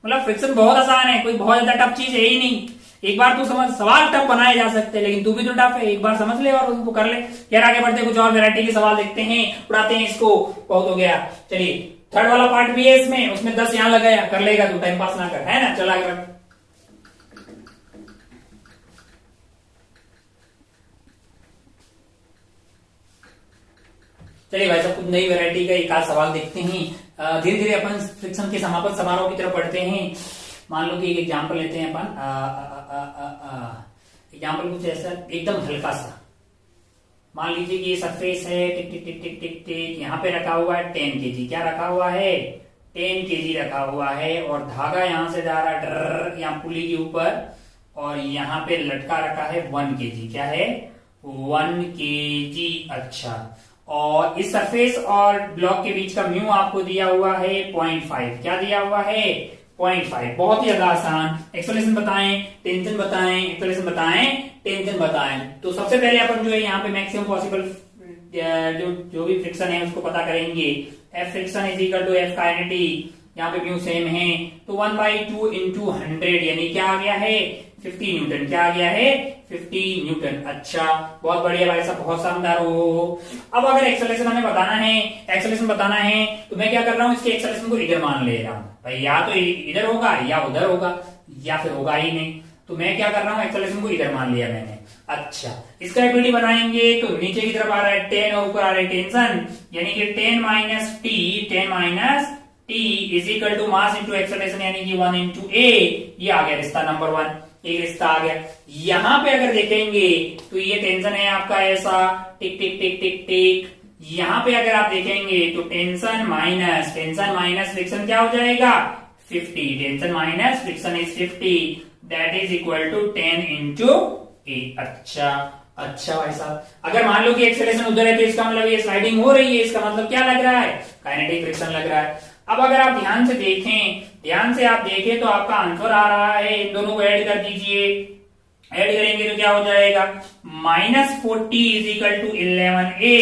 मतलब फ्रिक्शन बहुत आसान है, कोई बहुत ज्यादा टफ चीज है ही नहीं। एक बार तू समझ, सवाल टफ बनाए जा सकते हैं लेकिन तू भी तो टफ है, एक बार समझ ले और उनको कर ले। यार आगे बढ़ते, कुछ और वैरायटी के सवाल देखते हैं, उड़ाते हैं इसको। बहुत हो गया, चलिए थर्ड वाला पार्ट भी है इसमें, उसमें 10 यहां लगाया, कर लेगा तू, टाइम पास ना कर, है ना। चला कर, चलिए भाई साहब कुछ नई वैरायटी का एक आध सवाल देखते हैं। धीरे धीरे अपन फ्रिक्शन के समापन समारोह की तरफ बढ़ते हैं। मान लो कि एक एग्जाम्पल लेते हैं अपन, एग्जाम्पल कुछ ऐसा एकदम हल्का सा। मान लीजिए कि ये सरफेस है, टिक टिक टिक टिक टिक टिक, यहाँ पे रखा हुआ है 10 kg। क्या रखा हुआ है? 10 kg रखा हुआ है और धागा यहां से जा रहा है ड्रर यहाँ पुली के ऊपर और यहाँ पे लटका रखा है 1 kg। क्या है? 1 kg। अच्छा, और इस सरफेस और ब्लॉक के बीच का म्यू आपको दिया हुआ है 0.5। क्या दिया हुआ है? 0.5। बहुत ही ज्यादा आसान। एक्सेलरेशन बताएं, टेंशन बताएं, एक्सेलरेशन बताएं, टेंशन बताएं। तो सबसे पहले अपन जो है यहाँ पे मैक्सिमम पॉसिबल जो भी फ्रिक्शन है उसको पता करेंगे। F friction is equal to F kinetic, यहाँ पे म्यू सेम है तो 1/2 इंटू 100 यानी क्या आ गया है? 50 न्यूटन। क्या आ गया है? 50 न्यूटन। अच्छा, बहुत बढ़िया भाई साहब, बहुत शानदार हो। अब अगर एक्सेलरेशन हमें बताना है तो मैं क्या कर रहा हूँ, इसके एक्सेलरेशन को इधर मान ले रहा हूँ भाई, या तो इधर होगा या उधर होगा या फिर होगा ही नहीं। तो मैं क्या कर रहा हूँ, एक्सेलरेशन को इधर मान लिया मैंने। अच्छा, इसका एबिलिटी बनाएंगे तो नीचे की तरफ आ रहा है 10 और ऊपर आ रहा है टेंशन, यानी कि 10 minus T is equal to mass into acceleration यानी कि 1 इंटू ए। ये आ गया रिश्ता नंबर 1, एक रिश्ता आ गया। यहां पे अगर देखेंगे तो ये टेंशन है आपका ऐसा टिक टिक टिक टिक टिक। यहां पे अगर आप देखेंगे तो टेंशन माइनस फ्रिक्शन क्या हो जाएगा? 50। Tension minus friction is 50, that is equal to 10 into a. अच्छा भाई साहब, अगर मान लो कि एक्सेलरेशन उधर है तो इसका मतलब ये स्लाइडिंग हो रही है, इसका मतलब क्या लग रहा है? काइनेटिक फ्रिक्शन लग रहा है। अब अगर आप ध्यान से देखें तो आपका आंसर आ रहा है, इन दोनों को ऐड कर दीजिए। ऐड करेंगे तो क्या हो जाएगा? -40 इज इक्वल टू 11a,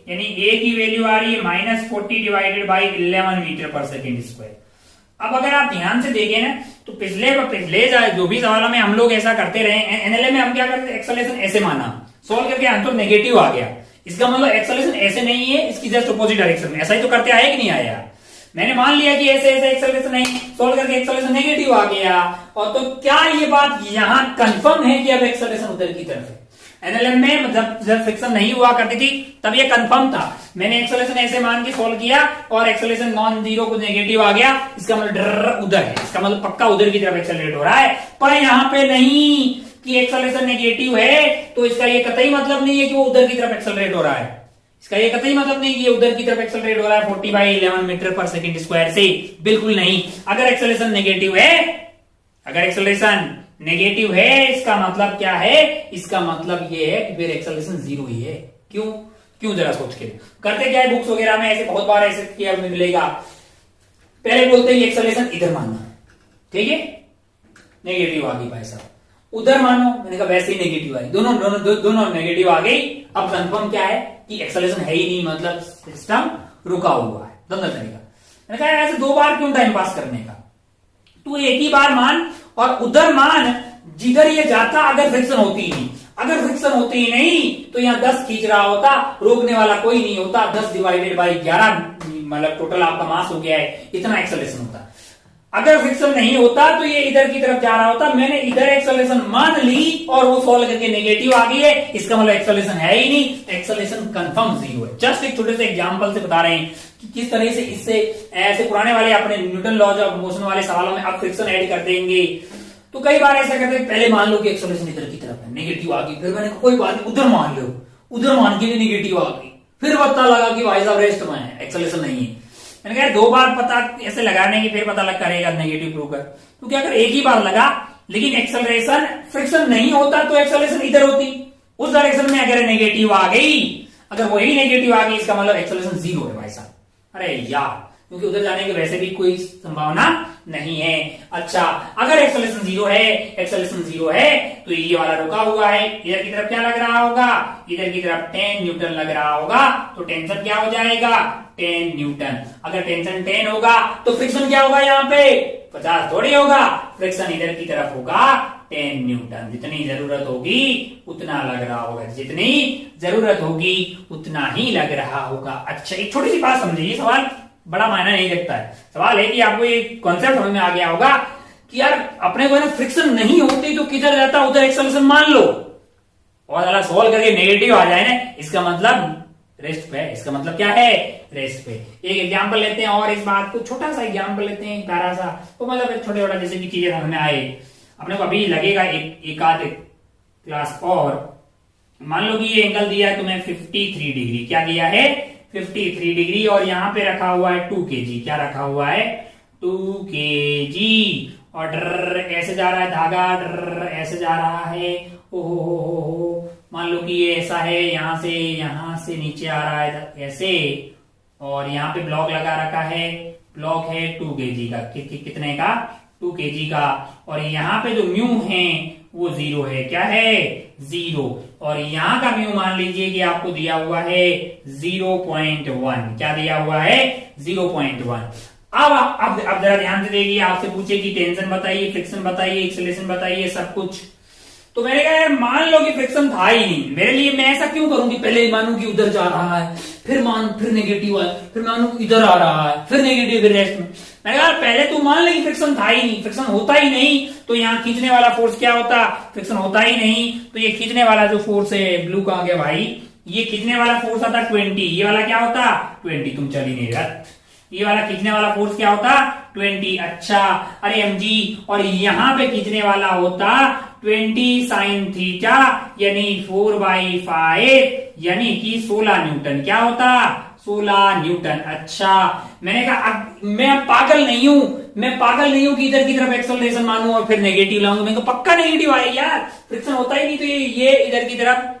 यानी a की वैल्यू आ रही है -40 divided by 11 metre per second square. अब अगर आप ध्यान से देखें ना तो पिछले जो भी सवालों में हम लोग ऐसा करते रहे, एनएलएम में हम क्या करते, एक्सेलरेशन ऐसे माना, सोल्व करके आंसर नेगेटिव आ गया, इसका मतलब एक्सेलरेशन ऐसे नहीं है, इसकी जस्ट अपोजिट डायरेक्शन में। ऐसा ही तो करते आए कि नहीं आया? मैंने मान लिया कि ऐसे एक्सेलरेशन नहीं, सोल्व करके एक्सेलरेशन नेगेटिव आ गया, और तो क्या ये बात यहां कंफर्म है कि अब एक्सेलरेशन उधर की तरफ है? एनएलएम में जब फ्रिक्शन नहीं हुआ करती थी तब ये कंफर्म था। मैंने एक्सेलरेशन ऐसे मान के सोल्व किया और एक्सेलरेशन नॉन जीरो को नेगेटिव आ गया, इसका मतलब उधर है, इसका मतलब पक्का उधर की तरफ एक्सेलरेट हो रहा है। पर यहाँ पे नहीं कि एक्सेलरेशन नेगेटिव है तो इसका ये कतई मतलब नहीं है कि वो उधर की तरफ एक्सेलरेट हो रहा है। इसका ये कतई मतलब नहीं कि उधर की तरफ एक्सेलरेट हो रहा है 40/11 मीटर पर सेकेंड स्क्वायर से, बिल्कुल नहीं। अगर एक्सेलरेशन नेगेटिव है, इसका मतलब क्या है? इसका मतलब ये है कि फिर एक्सेलरेशन जीरो ही है। क्यों जरा सोच के करते क्या है, बुक्स वगैरह में ऐसे बहुत बार ऐसे किया मिलेगा, पहले बोलते हैं एक्सेलरेशन इधर मानना, ठीक है, नेगेटिव आ गई भाई साहब, उधर मानो, मैंने कहा वैसे ही नेगेटिव आई, दोनों नेगेटिव आ गई। अब कंफर्म क्या है कि एक्सेलरेशन है ही नहीं, मतलब सिस्टम रुका हुआ है, दोनों तरीका। मैंने कहा ऐसे दो बार क्यों टाइम पास करने का, तू एक ही बार मान और उधर मान जिधर ये जाता, अगर फ्रिक्शन होती ही नहीं, अगर फ्रिक्शन होती ही नहीं तो यहाँ 10 खींच रहा होता, रोकने वाला कोई नहीं होता, 10 डिवाइडेड बाई 11 मतलब टोटल आपका मास हो गया है, इतना एक्सेलरेशन होता। अगर फ्रिक्शन नहीं होता तो ये इधर की तरफ जा रहा होता, मैंने इधर एक्सेलरेशन मान ली और वो सॉल्व करके नेगेटिव आ गई है, इसका मतलब एक्सेलरेशन है ही नहीं, एक्सेलरेशन कंफर्म जीरो है। जस्ट एक छोटे से एग्जांपल से बता रहे हैं कि किस तरह से इससे ऐसे पुराने वाले अपने न्यूटन लॉज ऑफ मोशन वाले सवालों में अब फ्रिक्शन ऐड कर देंगे। तो कई बार ऐसा करते हैं, पहले मान लो कि एक्सेलरेशन इधर की तरफ है, नेगेटिव आ गई, फिर मैंने कोई बात नहीं उधर मान लो, उधर मान के भी नेगेटिव आ गई, फिर पता लगा कि भाई साहब रेस्ट में है, एक्सेलरेशन नहीं है। मैंने कहा दो बार पता ऐसे लगाने की फिर पता लग करेगा नेगेटिव प्रूव कर, तो क्या अगर एक ही बार लगा लेकिन एक्सेलरेशन फ्रिक्शन नहीं होता तो एक्सेलरेशन इधर होती, उस डायरेक्शन में अगर नेगेटिव आ गई, अगर वही नेगेटिव आ गई, इसका मतलब एक्सेलरेशन जीरो है भाई साहब। अरे यार, क्योंकि उधर जाने की वैसे भी कोई संभावना नहीं है। अच्छा, अगर एक्सेलरेशन जीरो है तो ये वाला रुका हुआ है, इधर की तरफ क्या लग रहा होगा, इधर की तरफ 10 न्यूटन लग रहा होगा, तो टेंशन क्या हो जाएगा, 10 न्यूटन। अगर टेंशन 10 होगा तो फ्रिक्शन क्या होगा, यहाँ पे 50 थोड़ी होगा, फ्रिक्शन इधर की तरफ होगा 10 न्यूटन। जितनी जरूरत होगी उतना लग रहा होगा, जितनी जरूरत होगी उतना ही लग रहा होगा। अच्छा, एक छोटी सी बात समझिए, सवाल बड़ा मायना नहीं रखता है, सवाल है कि आपको ये कॉन्सेप्ट समझ में आ गया होगा कि यार अपने को ना फ्रिक्शन नहीं होती तो किधर रहता, उधर एक्सेलरेशन मान लो, और अगर सोल्व करके नेगेटिव आ जाए ना, इसका मतलब रेस्ट पे, इसका मतलब क्या है, रेस्ट पे। एक एग्जांपल लेते हैं और इस बात को, छोटा सा एग्जांपल लेते हैं, प्यारा सा, तो मतलब छोटे छोटा जैसे भी चीजें हमें आए, अपने को अभी लगेगा एक आध क्लास और। मान लो कि ये एंगल दिया है तुम्हें 53 डिग्री, क्या दिया है 53 डिग्री और यहाँ पे रखा हुआ है 2 kg। क्या रखा हुआ है? 2 kg। और ड्र ऐसे जा रहा है धागा, ड्र ऐसे जा रहा है। ओहो, मान लो कि ये ऐसा है, यहां से नीचे आ रहा है ऐसे, और यहाँ पे ब्लॉक लगा रखा है। ब्लॉक है 2 kg का। कितने का? 2 kg का। और यहाँ पे जो म्यू है वो 0 है। क्या है? 0। और यहाँ का म्यू मान लीजिए कि आपको दिया हुआ है 0.1। क्या दिया हुआ है? 0.1। अब जरा ध्यान से देखिए, आपसे पूछे कि टेंशन बताइए, फ्रिक्शन बताइए, एक्सेलरेशन बताइए, सब कुछ। तो मैंने कहा यार मान लो कि फ्रिक्शन था ही नहीं, मेरे लिए मैं ऐसा क्यों करूं कि पहले मानूं कि उधर जा रहा है, फिर नेगेटिव है, फिर मानूं इधर आ रहा है, फिर नेगेटिव, फिर रेस्ट में। मैंने कहा पहले तू मान ले कि फ्रिक्शन था ही नहीं, फ्रिक्शन होता ही नहीं तो यहाँ खींचने वाला फोर्स क्या होता? फ्रिक्शन होता ही नहीं तो ये खींचने वाला जो फोर्स है, ब्लू कहां गया भाई? ये खींचने वाला फोर्स आता 20। ये वाला क्या होता? 20। तुम चल ही नहीं रहा। ये वाला खींचने वाला फोर्स क्या होता? 20। अच्छा, अरे mg। और यहां पे खींचने वाला होता 20 sin थीटा, यानी 4/5, यानी कि 16 न्यूटन। क्या होता? 16 न्यूटन। अच्छा, मैंने कहा मैं पागल नहीं हूं कि इधर की तरफ एक्सेलरेशन मानूं और फिर नेगेटिव लाऊंगा। मैंने कहा पक्का नेगेटिव आए यार, फ्रिक्शन होता ही नहीं तो ये इधर की तरफ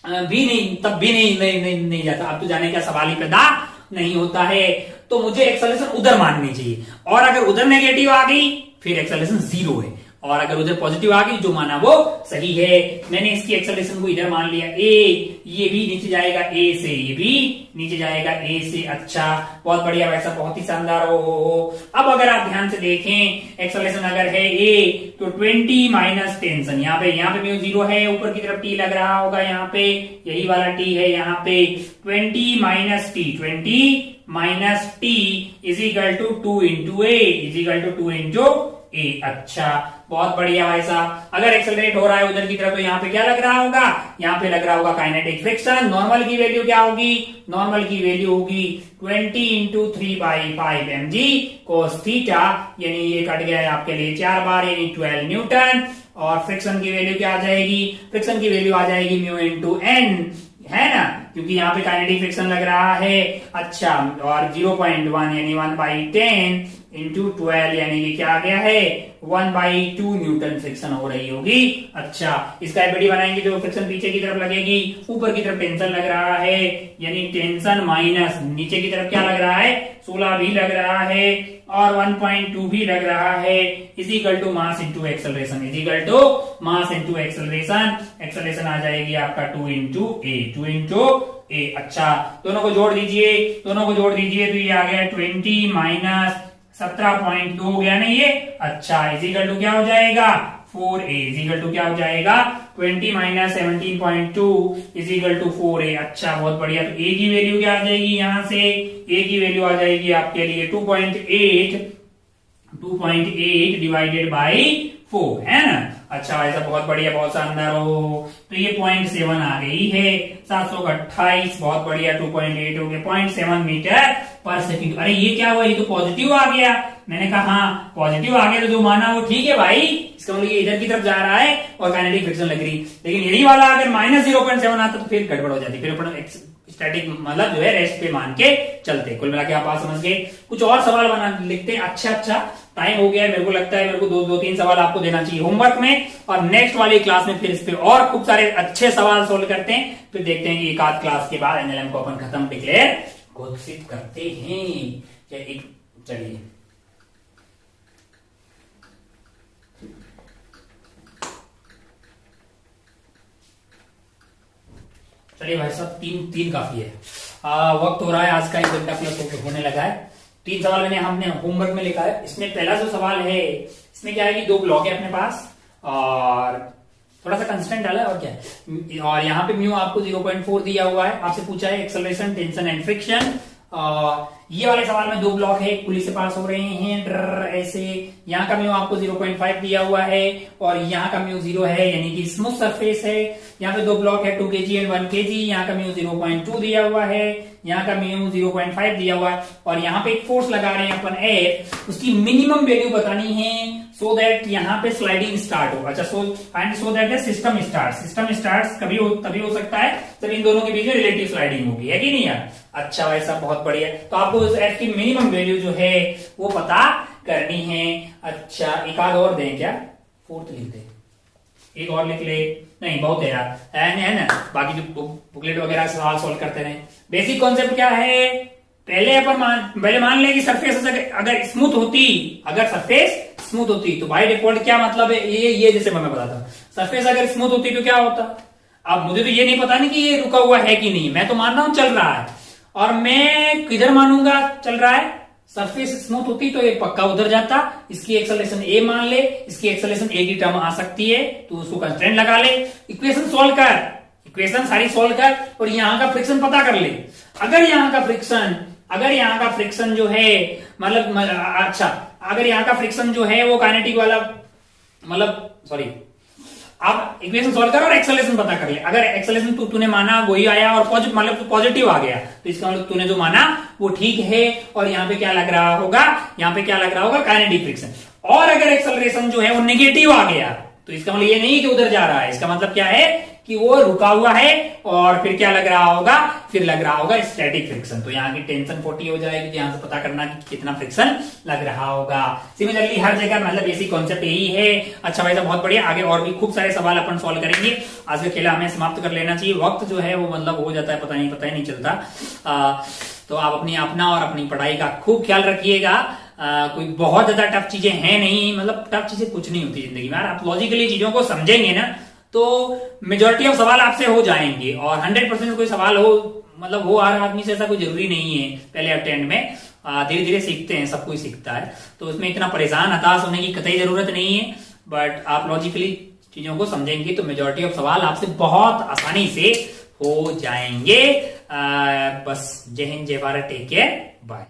भी नहीं, तब भी नहीं जाता। अब तो जाने का सवाल ही पैदा नहीं होता है। तो मुझे एक्सेलरेशन उधर माननी चाहिए, और अगर उधर नेगेटिव आ गई फिर एक्सेलरेशन 0 है, और अगर उधर पॉजिटिव आ गई जो माना वो सही है। मैंने इसकी एक्सेलरेशन को इधर मान लिया a, ये भी नीचे जाएगा a से, ये भी नीचे जाएगा a से। अच्छा, बहुत बढ़िया, वैसा बहुत ही शानदार। हो अब अगर आप ध्यान से देखें, एक्सेलरेशन अगर है a तो 20 माइनस टेंशन, यहाँ पे म्यू 0 है, ऊपर की तरफ t लग रहा होगा, यहाँ पे यही वाला t है, यहाँ पे 20 minus t, 20 minus t is equal to 2 into a, is equal to 2 into a। अच्छा, बहुत बढ़िया भाई साहब। अगर एक्सेलरेट हो रहा है उधर की तरफ तो यहाँ पे क्या लग रहा होगा? यहाँ पे लग रहा होगा काइनेटिक फ्रिक्शन। नॉर्मल की वैल्यू क्या होगी? नॉर्मल की वैल्यू होगी 20 इंटू 3/5 mg cos थीटा, यानी ये कट गया है आपके लिए 4 बार, यानी 12 न्यूटन। और फ्रिक्शन की वैल्यू क्या आ जाएगी? फ्रिक्शन की वैल्यू आ जाएगी म्यू इंटू एन, है ना, क्योंकि यहाँ पे काइनेटिक फ्रिक्शन लग रहा है। अच्छा, और 0.1 यानी 1/10 इंटू 12, यानी कि क्या आ गया है? 1/2 न्यूटन फ्रिक्शन हो रही होगी। अच्छा, इसका एबीडी बनाएंगे, जो फ्रिक्शन पीछे की तरफ लगेगी, ऊपर की तरफ टेंशन लग रहा है, यानी टेंशन माइनस नीचे की तरफ क्या लग रहा है? 16 भी लग रहा है, और 1.2 भी लग रहा है, is equal to mass into acceleration, is equal to mass into acceleration. Acceleration आ जाएगी आपका 2 इंटू ए। अच्छा, दोनों को जोड़ दीजिए, तो ये आ गया 20 माइनस 17.2 हो गया ना ये। अच्छा, इज इक्वल टू क्या हो जाएगा? 4a, इज इक्वल टू क्या हो जाएगा? 20 minus 17.2 is equal to 4a। अच्छा, बहुत बढ़िया। तो a की वैल्यू क्या आ जाएगी? यहां से a की वैल्यू आ जाएगी आपके लिए 2.8 डिवाइडेड बाई 4, है ना। अच्छा, ऐसा बहुत बढ़िया, बहुत शानदार। हो तो ये 0.7 आ गई है, 728, बहुत बढ़िया। 2.8 हो गया, 0.7 मीटर पर सेकंड। अरे ये क्या हुआ? ये तो पॉजिटिव आ गया। मैंने कहा हाँ पॉजिटिव आ गया तो जो माना वो ठीक है भाई, इसका मतलब ये इधर की तरफ जा रहा है और काइनेटिक फ्रिक्शन लग रही। लेकिन यही वाला अगर माइनस 0.7 आता तो फिर गड़बड़ हो जाती, फिर अपन स्टैटिक मतलब जो है रेस्ट पे मान के चलते। कुल मिला के आप बात समझ गए। कुछ और सवाल बना लिखते हैं। अच्छा टाइम हो गया है, मेरे को लगता है मेरे को दो तीन सवाल आपको देना चाहिए होमवर्क में, और नेक्स्ट वाली क्लास में फिर इस पे और खूब सारे अच्छे सवाल सोल्व करते हैं। फिर देखते हैं कि एक आध क्लास के बाद एनएलएम को अपन खत्म डिक्लेयर घोषित करते हैं। चलिए भाई साहब, तीन काफी है। वक्त हो रहा है आज का, 1 घंटा प्लस होने लगा है। 3 सवाल हमने होमवर्क में लिखा है। इसमें पहला जो सवाल है, इसमें क्या है कि 2 ब्लॉक है अपने पास और थोड़ा सा कंस्टेंट डाला है और क्या है, और यहाँ पे म्यू आपको 0.4 दिया हुआ है। आपसे पूछा है एक्सेलरेशन, टेंशन एंड फ्रिक्शन। ये वाले सवाल में 2 ब्लॉक है, पुली से पास हो रहे हैं ऐसे। यहाँ का म्यू आपको 0.5 दिया हुआ है और यहाँ का म्यू 0 है, यानी कि स्मूथ सरफेस है। यहाँ पे 2 ब्लॉक है, 2 kg एंड 1 kg। यहाँ का म्यू 0.2 दिया हुआ है, यहाँ का म्यू 0.5 दिया हुआ है, और यहाँ पे एक फोर्स लगा रहे हैं अपन F, उसकी मिनिमम वैल्यू बतानी है सो दैट यहाँ पे स्लाइडिंग स्टार्ट हो। अच्छा, सो दैट सिस्टम स्टार्ट तभी हो सकता है जब इन दोनों के बीच में रिलेटिव स्लाइडिंग होगी, है कि नहीं यार। अच्छा भाई साहब, बहुत बढ़िया। तो आपको उस एफ की मिनिमम वैल्यू जो है वो पता करनी है। अच्छा, एक आध और दें क्या, फोर्थ लिख दे, एक और लिख ले, नहीं बहुत है यार, है ना। बाकी जो बुकलेट वगैरह सवाल सोल्व करते रहे। बेसिक कॉन्सेप्ट क्या है, पहले मान लें कि सरफेस अगर स्मूथ होती तो बाय डिफॉल्ट क्या मतलब है, ये जैसे मैं बताता, सरफेस अगर स्मूथ होती तो क्या होता। अब मुझे तो ये नहीं पता नहीं कि ये रुका हुआ है कि नहीं, मैं तो मान रहा हूं चल रहा है, और मैं किधर मानूंगा चल रहा है। सरफेस स्मूथ होती तो ये पक्का उधर जाता, इसकी एक्सेलरेशन ए मान ले, इसकी एक्सेलरेशन ए की टर्म आ सकती है तो उसको कंस्ट्रेंट लगा ले, इक्वेशन सारी सोल्व कर और यहां का फ्रिक्शन पता कर ले। अगर यहाँ का फ्रिक्शन जो है अगर यहाँ का फ्रिक्शन जो है वो काइनेटिक वाला आप इक्वेशन सॉल्व कर और एक्सेलरेशन पता कर ले। अगर एक्सेलरेशन तूने माना वही आया और पॉजिटिव आ गया तो इसका मतलब तूने जो माना वो ठीक है, और यहाँ पे क्या लग रहा होगा, काइनेटिक फ्रिक्शन। और अगर एक्सेलरेशन जो है वो नेगेटिव आ गया तो इसका मतलब ये नहीं कि उधर जा रहा है, इसका मतलब क्या है कि वो रुका हुआ है, और फिर क्या लग रहा होगा, स्टैटिक फ्रिक्शन। तो यहाँ की टेंशन 40 हो जाएगी, यहाँ से पता करना कि कितना फ्रिक्शन लग रहा होगा। सिमिलरली हर जगह मतलब बेसिक कॉन्सेप्ट यही है। अच्छा भाई साहब, बहुत बढ़िया। आगे और भी खूब सारे सवाल अपन सॉल्व करेंगे। आज का खेला हमें समाप्त कर लेना चाहिए, वक्त जो है वो मतलब हो जाता है, पता ही नहीं चलता। तो आप अपना और अपनी पढ़ाई का खूब ख्याल रखिएगा। कोई बहुत ज्यादा टफ चीजें हैं नहीं, मतलब टफ चीजें कुछ नहीं होती जिंदगी में। आप लॉजिकली चीजों को समझेंगे ना तो मेजॉरिटी ऑफ सवाल आपसे हो जाएंगे, और 100% कोई सवाल हो हर आदमी से, ऐसा कोई जरूरी नहीं है पहले अटेम्प्ट में। धीरे धीरे सीखते हैं, सब कोई सीखता है, तो उसमें इतना परेशान हताश होने की कतई जरूरत नहीं है। बट आप लॉजिकली चीजों को समझेंगे तो मेजॉरिटी ऑफ सवाल आपसे बहुत आसानी से हो जाएंगे। बस जय हिंद, जय भारत, टेक केयर, बाय।